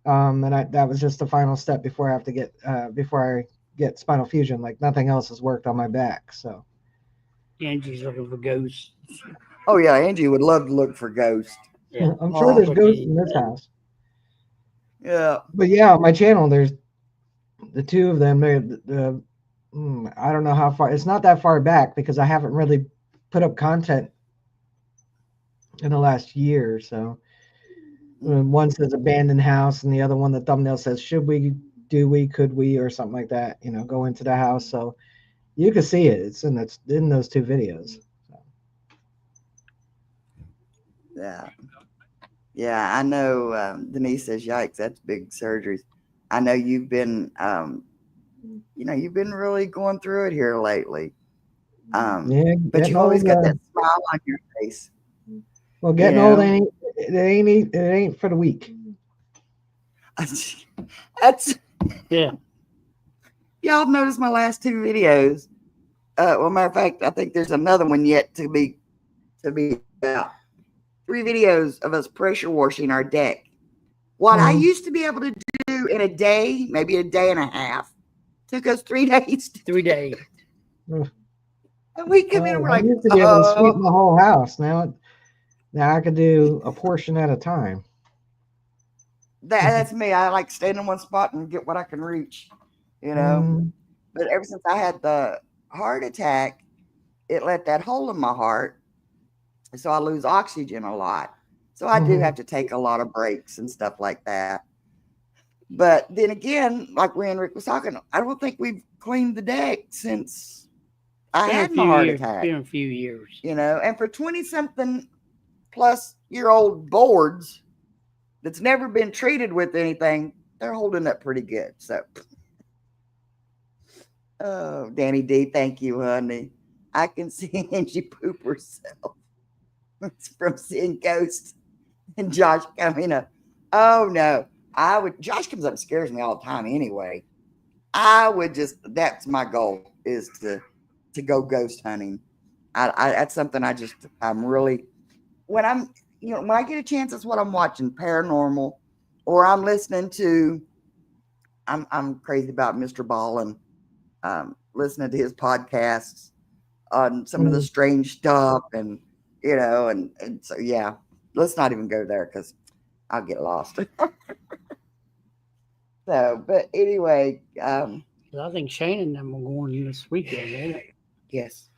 And that was just the final step before I have to get spinal fusion. Like nothing else has worked on my back. So Angie's looking for ghosts. Oh yeah, Angie would love to look for ghosts. Yeah. I'm sure there's But ghosts he- in this house. Yeah. But yeah, on my channel, there's the two of them. I don't know how far. It's not that far back because I haven't really put up content in the last year or so. One says abandoned house, and the other one, the thumbnail says, should we, do we, could we, or something like that, go into the house. So you can see it. It's in those two videos. So. Yeah. Yeah, I know Denise says, yikes, that's big surgeries. I know you've been, you've been really going through it here lately. Yeah, But you've always old, got that smile on your face. Well, getting you old know? it ain't for the weak. That's Yeah. y'all noticed my last two videos. Well, matter of fact, I think there's another one yet to be out. 3 videos of us pressure washing our deck. What I used to be able to do in a day, maybe a day and a half, took us 3 days. 3 days. And we come in and we're I like, used to be able to sweep the whole house. Now I could do a portion at a time. That's me. I like staying in one spot and get what I can reach, you know. But ever since I had the heart attack, it let that hole in my heart. So I lose oxygen a lot. So I do have to take a lot of breaks and stuff like that. But then again, like we and Rick was talking, I don't think we've cleaned the deck since I had my heart attack. It's been a few years. And for 20-something plus year old boards that's never been treated with anything, they're holding up pretty good. So, oh, Danny D, thank you, honey. I can see Angie poop herself. It's from seeing ghosts. And Josh coming up. Oh no. Josh comes up and scares me all the time anyway. That's my goal, is to go ghost hunting. That's something I'm really, when I get a chance, that's what I'm watching, paranormal, or I'm listening to, I'm crazy about Mr. Ball and listening to his podcasts on some of the strange stuff and so yeah, let's not even go there because I'll get lost. So, but anyway, I think Shane and them are going this weekend, ain't it? yes,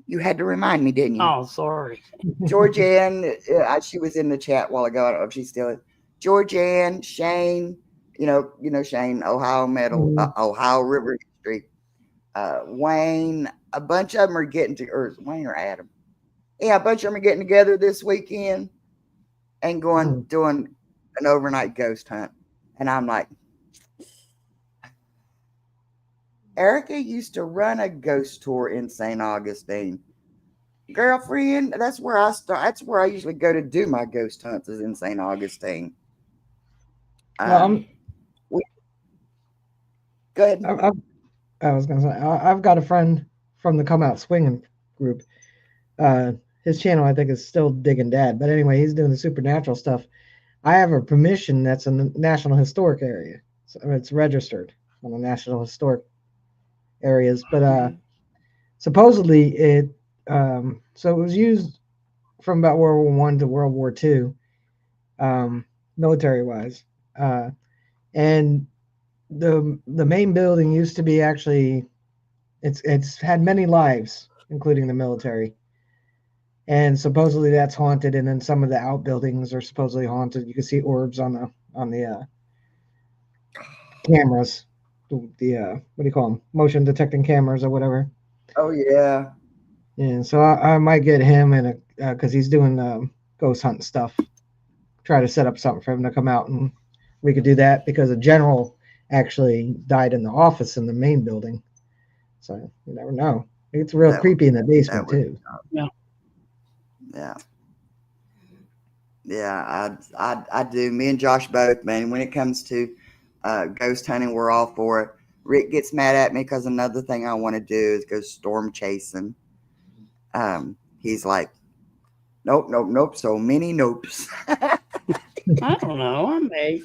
you had to remind me, didn't you? Oh, sorry. Georgianne, she was in the chat a while ago. I don't know if she's still in. Georgianne, Shane, Shane, Ohio Metal, Ohio River History, Wayne, a bunch of them are or Wayne or Adam. Yeah, a bunch of them are getting together this weekend and doing an overnight ghost hunt. And I'm like, Erica used to run a ghost tour in St. Augustine. girlfriend, that's where I start. That's where I usually go to do my ghost hunts, is in St. Augustine. Well, We, go ahead. I was gonna say I've got a friend from the Come Out Swinging group. His channel I think is still Digging Dad, but anyway, he's doing the supernatural stuff. I have a permission that's in the National Historic Area, so it's registered on the National Historic areas. But supposedly so it was used from about World War One to World War Two, military wise, and the main building used to be actually it's had many lives, including the military, and supposedly that's haunted. And then some of the outbuildings are supposedly haunted. You can see orbs on the cameras, the what do you call them, motion detecting cameras or whatever. Oh yeah. And so I might get him and because he's doing ghost hunting stuff. Try to set up something for him to come out and we could do that because a general actually died in the office in the main building. So you never know. It's real creepy in the basement too. Yeah. Yeah. Yeah, I do. Me and Josh both, man. When it comes to ghost hunting, we're all for it. Rick gets mad at me because another thing I want to do is go storm chasing. He's like, nope, nope, nope. So many nopes. I don't know. I may.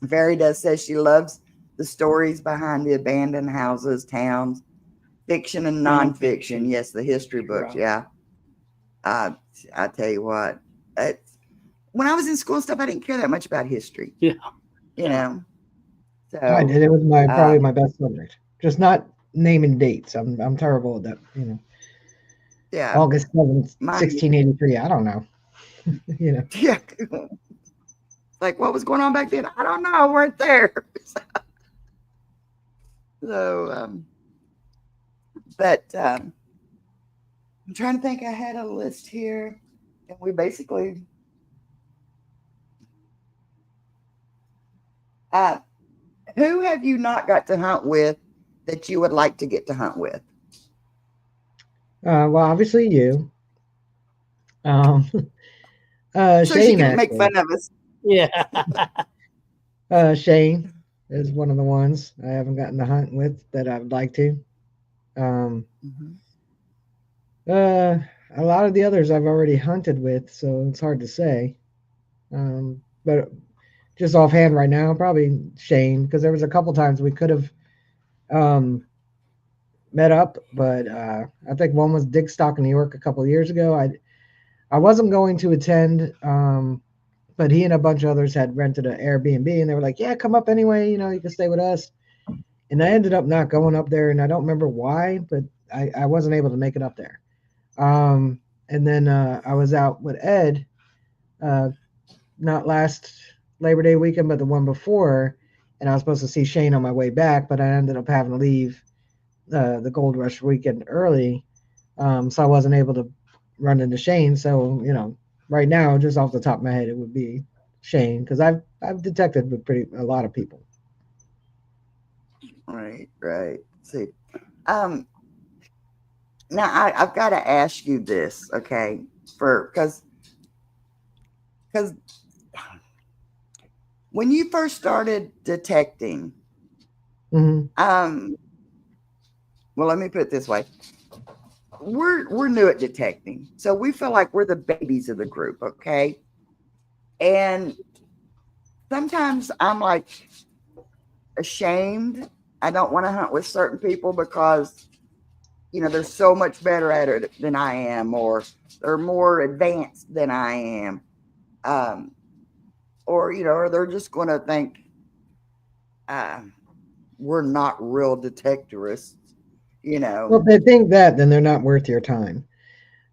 Verida says she loves the stories behind the abandoned houses, towns, fiction and nonfiction. Yes, the history books. Yeah. I tell you what, when I was in school and stuff, I didn't care that much about history. Yeah. You know. So I did. It was probably my best subject. Just not naming dates. I'm terrible at that. You know. Yeah. August 7th, 1683. I don't know. You know. Yeah. Like what was going on back then? I don't know. I weren't there. So, but I'm trying to think. I had a list here, and we basically who have you not got to hunt with that you would like to get to hunt with? Well, obviously you. So Shane she can make fun of us. Yeah. Shane is one of the ones I haven't gotten to hunt with that I would like to. A lot of the others I've already hunted with, so it's hard to say. But just offhand right now, probably Shane, because there was a couple times we could have met up, but I think one was Digstock in New York a couple of years ago. I wasn't going to attend, but he and a bunch of others had rented an Airbnb, and they were like, "Yeah, come up anyway. You know, you can stay with us." And I ended up not going up there, and I don't remember why, but I wasn't able to make it up there. And then I was out with Ed, not last Labor Day weekend, but the one before, and I was supposed to see Shane on my way back, but I ended up having to leave the Gold Rush weekend early, so I wasn't able to run into Shane. So you know, right now, just off the top of my head, it would be Shane because I've detected with a lot of people. Right. See, now I've got to ask you this, okay? Because when you first started detecting, well, let me put it this way: we're new at detecting, so we feel like we're the babies of the group, okay? And sometimes I'm like ashamed. I don't want to hunt with certain people because, you know, they're so much better at it than I am, or they're more advanced than I am. Or, you know, or they're just going to think we're not real detectorists, you know. Well, if they think that, then they're not worth your time.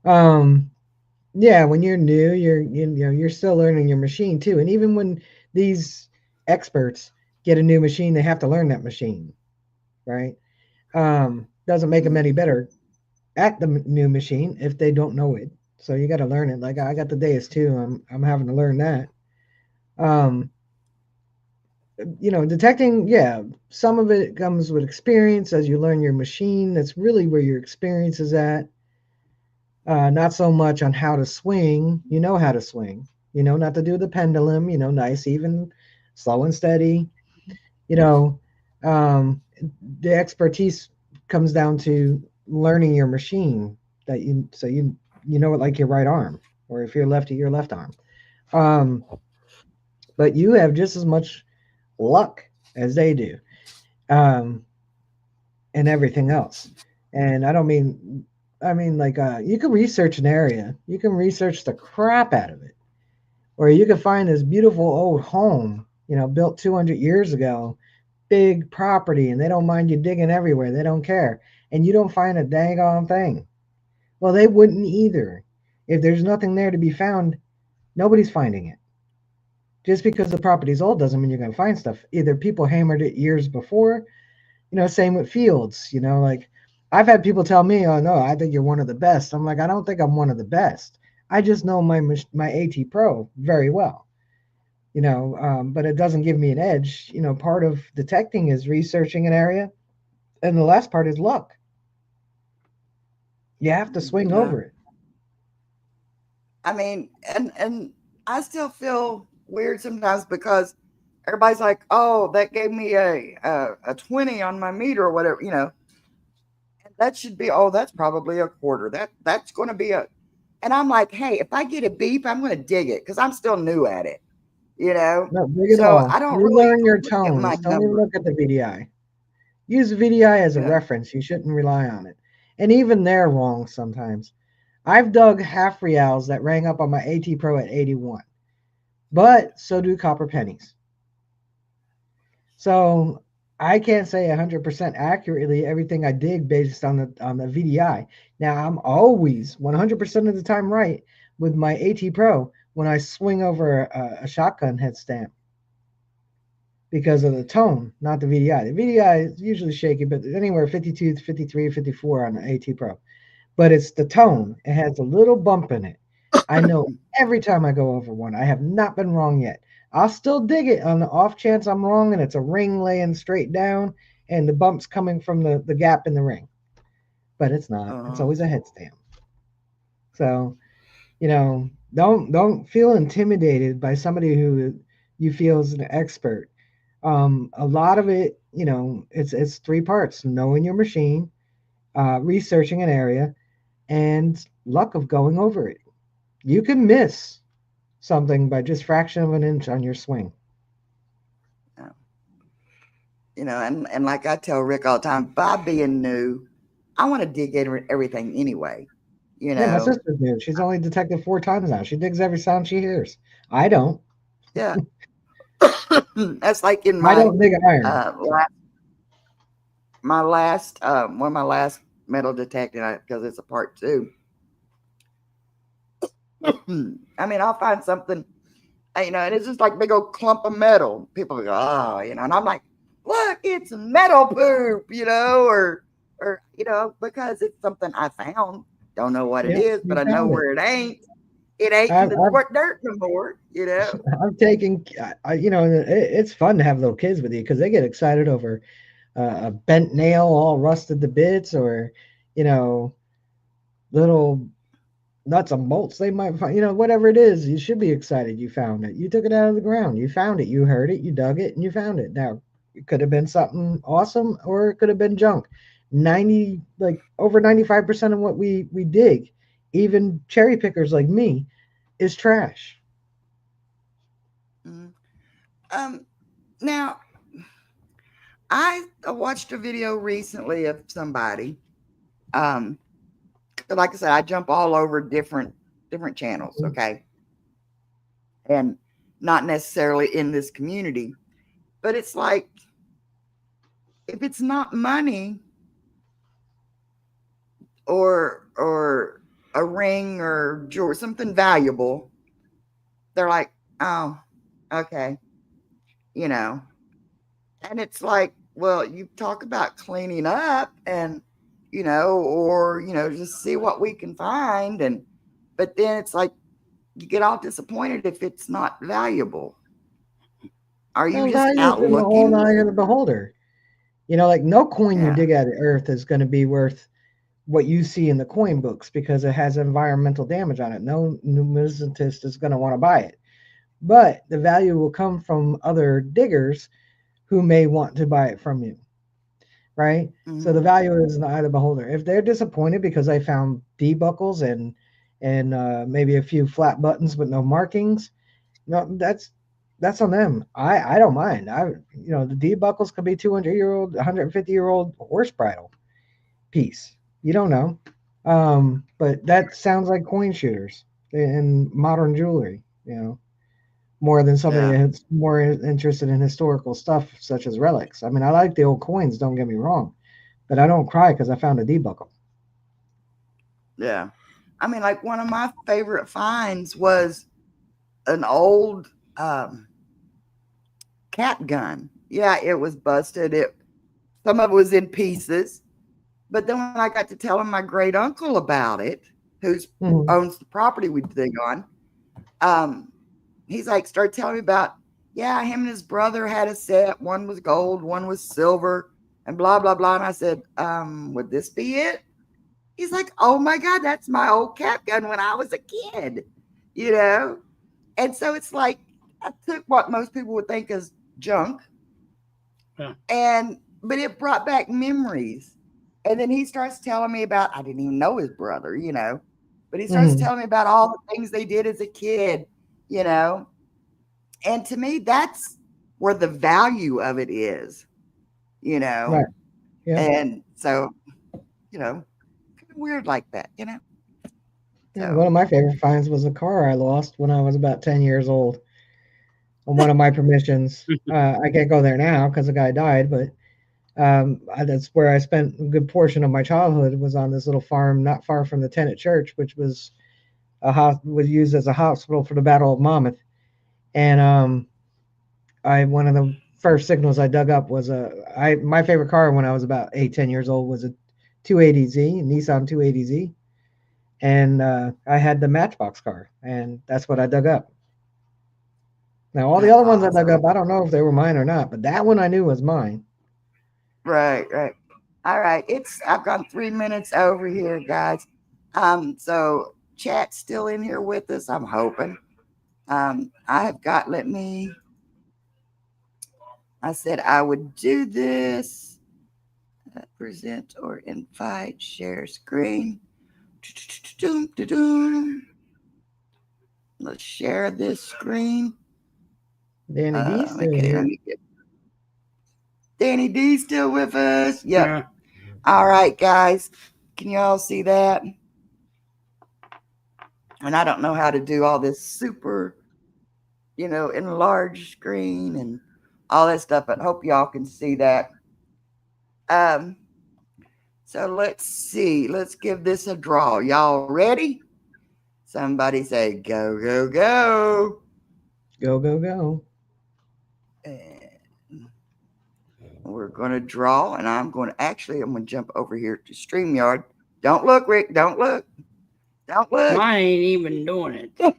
Yeah, when you're new, you're still learning your machine too. And even when these experts get a new machine, they have to learn that machine, right? Doesn't make them any better at the new machine if they don't know it. So you got to learn it. Like I got the Deus too. I'm having to learn that. detecting, yeah, some of it comes with experience as you learn your machine. That's really where your experience is at. Not so much on how to swing. You know how to swing. You know not to do the pendulum. Nice, even, slow and steady. You know, um, the expertise comes down to learning your machine so you know it like your right arm, or if you're lefty, your left arm. Um, but you have just as much luck as they do, um, and everything else. And I mean like you can research an area, you can research the crap out of it, or you can find this beautiful old home, built 200 years ago, big property, and they don't mind you digging everywhere. They don't care. And you don't find a dang on thing. Well, they wouldn't either. If there's nothing there to be found, nobody's finding it. Just because the property's old doesn't mean you're going to find stuff. Either people hammered it years before, same with fields, like I've had people tell me, oh no, I think you're one of the best. I'm like, I don't think I'm one of the best. I just know my AT Pro very well. But it doesn't give me an edge. Part of detecting is researching an area, and the last part is luck. You have to swing Yeah. over it. I mean, and I still feel weird sometimes because everybody's like, "Oh, that gave me a 20 on my meter or whatever," And that should be, "Oh, that's probably a quarter. That's going to be a," and I'm like, "Hey, if I get a beep, I'm going to dig it because I'm still new at it, you know." No, dig it So all. I don't You really learn your look at my tones. Don't even number. look at the VDI. Use VDI as a Yeah. reference. You shouldn't rely on it. And even they're wrong sometimes. I've dug half reals that rang up on my AT Pro at 81, but so do copper pennies. So I can't say 100% accurately everything I dig based on the VDI. Now I'm always 100% of the time right with my AT Pro when I swing over a shotgun head stamp because of the tone, not the VDI. The VDI is usually shaky, but anywhere 52, 53, 54 on the AT Pro. But it's the tone. It has a little bump in it. I know every time I go over one. I have not been wrong yet. I'll still dig it on the off chance I'm wrong and it's a ring laying straight down and the bump's coming from the gap in the ring. But it's not. It's Uh, always a head stamp. So, don't feel intimidated by somebody who you feel is an expert. A lot of it, it's three parts: knowing your machine, researching an area, and luck of going over it. You can miss something by just fraction of an inch on your swing. yeah. And like I tell Rick all the time, by being new, I want to dig everything anyway. You Yeah, my know, sister's new. She's only detected 4 times now. She digs every sound she hears. I don't. yeah. That's like in I don't dig iron. uh last, my last one of my last metal detecting because it's a part two. I mean, I'll find something, and it's just like big old clump of metal. People go, oh, and I'm like, look, it's metal poop, or because it's something I found. Don't know what it Yeah, is, but you I know found it. where it ain't. It ain't in I've, the I've, dirt no more. I've taken, it's fun to have little kids with you because they get excited over a bent nail all rusted to bits, or, you know, little nuts and bolts they might find, whatever it is. You should be excited you found it. You took it out of the ground. You found it. You heard it. You dug it and you found it. Now, it could have been something awesome or it could have been junk. Over 95% of what we dig, even cherry pickers like me, is trash. Mhm. Um, Now I watched a video recently of somebody. Um, like I said, I jump all over different channels, okay, and not necessarily in this community, but it's like if it's not money or a ring or jewelry, something valuable, they're like, oh, okay, you know, and it's like, well, you talk about cleaning up and or just see what we can find, but then it's like you get all disappointed if it's not valuable. Are you Well, just value is out in the whole looking? eye of the beholder. You know, like no coin you Yeah. dig out of earth is going to be worth what you see in the coin books because it has environmental damage on it. No numismatist is going to want to buy it. But the value will come from other diggers who may want to buy it from you, right? So the Mhm. value is in the eye of the beholder. If they're disappointed because they found D buckles and maybe a few flat buttons with no markings, no, that's on them. I don't mind. The D buckles could be 200-year-old, 150-year-old horse bridle piece. You don't know. But that sounds like coin shooters and modern jewelry. More than somebody Yeah. that's more interested in historical stuff such as relics. I mean, I like the old coins. Don't get me wrong, but I don't cry because I found a D buckle. Yeah. I mean, like one of my favorite finds was an old cap gun. Yeah, it was busted. Some of it was in pieces. But then when I got to telling my great uncle about it, who Mhm. owns the property we dig on, he's like, started telling me about, yeah, him and his brother had a set. One was gold, one was silver, and blah, blah, blah. And I said, would this be it? He's like, oh my God, that's my old cap gun when I was a kid, you know? And so it's like, I took what most people would think is junk, but it brought back memories. And then he starts telling me about, I didn't even know his brother, but he starts Mhm. telling me about all the things they did as a kid, you know. And to me, that's where the value of it is, you know. Right. Yeah. And so, weird like that, Yeah. One So, of my favorite finds was a car I lost when I was about 10 years old on one of my permissions. I can't go there now because the guy died, but that's where I spent a good portion of my childhood. Was on this little farm not far from the Tenet Church, which was was used as a hospital for the Battle of Monmouth. And I one of the first signals I dug up was my favorite car when I was about 8, 10 years old was a 280Z, Nissan 280Z, and I had the Matchbox car, and that's what I dug up. Now all the that's other ones I dug awesome. up, I don't know if they were mine or not, but that one I knew was mine. Right, right. All right. I've gone 3 minutes over here, guys. So chat's still in here with us, I'm hoping. I said I would do this. Present or invite, share screen. Let's share this screen. Danny D still Okay, let here. me get Danny D still with us. Yep. Yeah. All right, guys. Can you all see that? And I don't know how to do all this super, enlarged screen and all that stuff, but hope y'all can see that. So let's see. Let's give this a draw. Y'all ready? Somebody say go, go, go. Go, go, go. And we're going to draw, and I'm going to jump over here to StreamYard. Don't look, Rick. Don't look. Don't look. Mine ain't even doing it.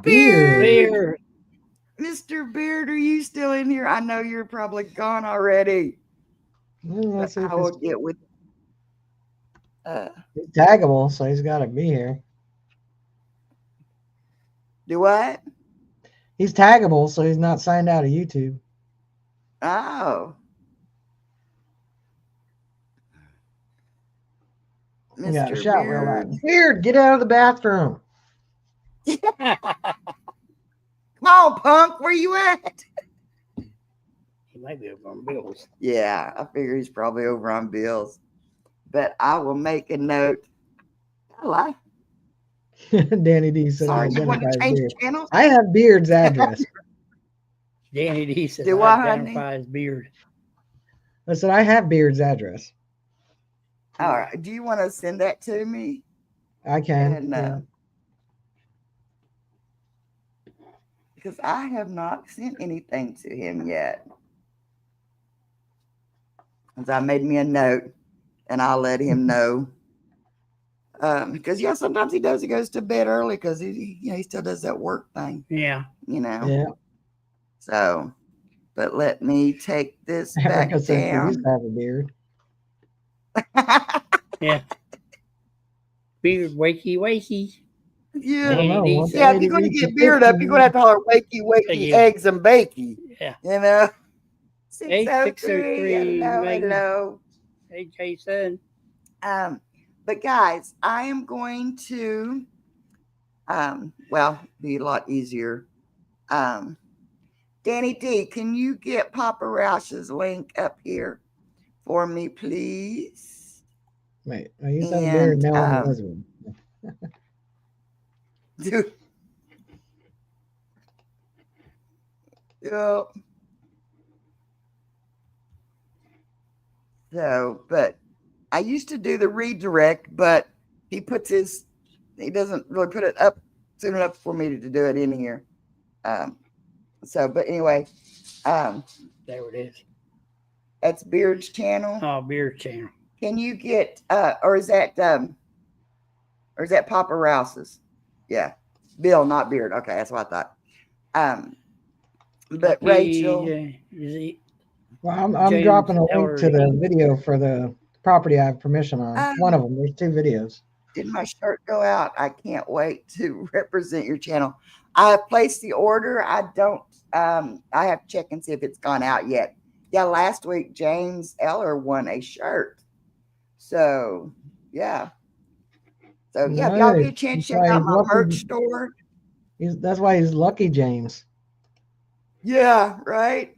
Beard. There. Mr. Beard, are you still in here? I know you're probably gone already. Well, let's But see if I will get with he's taggable, so he's got to be here. do what? He's taggable, so he's not signed out of YouTube. Oh. You got to Mr. shout real Beard. loud. Beard, get out of the bathroom. Come on, punk. Where you at? He might be over on Bill's. Yeah, I figure he's probably over on Bill's. But I will make a note. Hello. Danny D said he Sorry, you want to identifies change Beard. channels? I have Beard's address. Danny D says Do I I, honey? identify his beard. I said I have Beard's address. All right. Do you want to send that to me? I can. And Yeah. because I have not sent anything to him yet. Because I made me a note, and I'll let him know. Because yeah, sometimes he goes to bed early because he still does that work thing, Yeah. Yeah. So, but let me take this Erica back says she used down. to have a beard. Yeah. Beard, wakey, wakey. I Yeah. don't know. Danny D Once the said, Yeah, if lady you're going to reaches get beard up, 50, you're going to have to holler wakey, Thank wakey, you. eggs and bakey. Yeah. You know? Hey, 603. 603, Hello, Megan. hello. Hey, Jason. But guys, I am going to, be a lot easier. Danny D, can you get Papa Roush's link up here for me, please? wait, I used to have a beard. And Now I'm a lesbian. dude, yeah. So, but I used to do the redirect, but he doesn't really put it up soon enough for me to do it in here. But anyway, There it is. that's Beard's channel. Oh, Beard Channel. Can you get, or is that Papa Rouse's? Yeah, Bill, not Beard. Okay, that's what I thought. But Lucky, Rachel, is he? Well, I'm James dropping a link to the Ellery. video for the property I have permission on. One of them. There's 2 videos. did my shirt go out? I can't wait to represent your channel. I have placed the order. I have to check and see if it's gone out yet. Yeah, last week James Eller won a shirt. So yeah. So yeah, if y'all get a Nice. chance, That's check why out he's my lucky. merch store. That's why he's Lucky James. Yeah, right.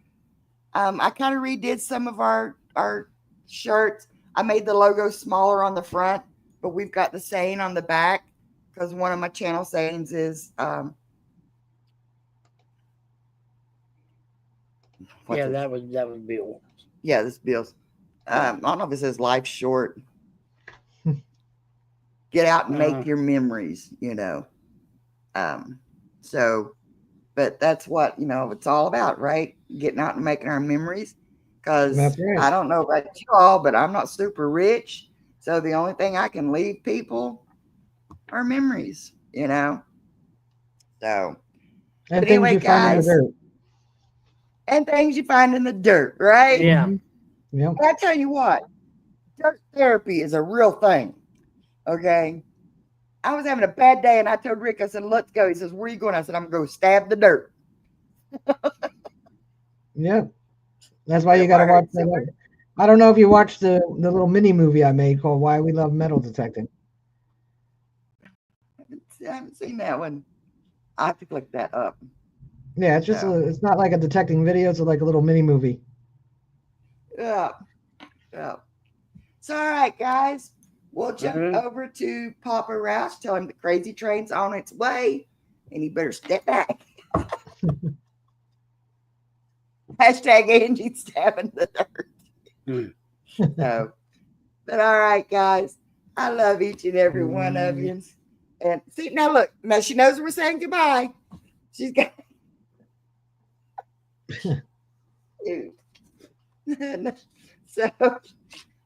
I kind of redid some of our shirts. I made the logo smaller on the front, but we've got the saying on the back because one of my channel sayings is Yeah, that was Bill. Yeah, this Bill's. I don't know if it says life's short. Get out and make your memories, but that's what, it's all about, right? Getting out and making our memories. Because That's right. I don't know about you all, but I'm not super rich. So the only thing I can leave people are memories, So, And but things anyway, you find in the guys, dirt. and things you find in the dirt, right? Yeah. Yep. And I tell you what, dirt therapy is a real thing. Okay. I was having a bad day and I told Rick, I said, let's go. He says, where are you going? I said, I'm going to go stab the dirt. Yep. That's why you It got to watch works. It that. works. I don't know if you watched the little mini movie I made called Why We Love Metal Detecting. I haven't seen that one. I have to click that up. Yeah, it's just Yeah. it's not like a detecting video. It's like a little mini movie. Yeah. Yeah. So, all right, guys, we'll jump over to Papa Roush, tell him the crazy train's on its way, and he better step back. Hashtag Angie stabbing the dirt. So, but all right, guys, I love each and every one of you. And see, now look, now she knows we're saying goodbye. She's got. So,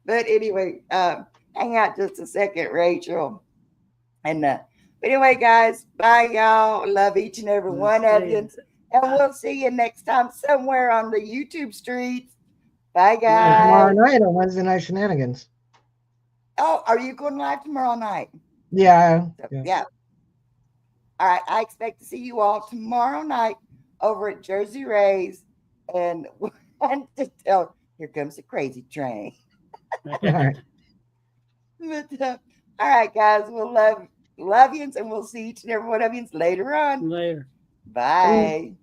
but anyway, hang out just a second, Rachel. And but anyway, guys, bye, y'all. Love each and every one of you. And we'll see you next time somewhere on the YouTube streets. Bye, guys. Tomorrow night on Wednesday Night Shenanigans. Oh, are you going live tomorrow night? Yeah. Yeah. All right. I expect to see you all tomorrow night over at Jersey Rays. And to tell, here comes the crazy train. All right. But, all right, guys. We'll love you, and we'll see each and every one of you later on. Later. Bye.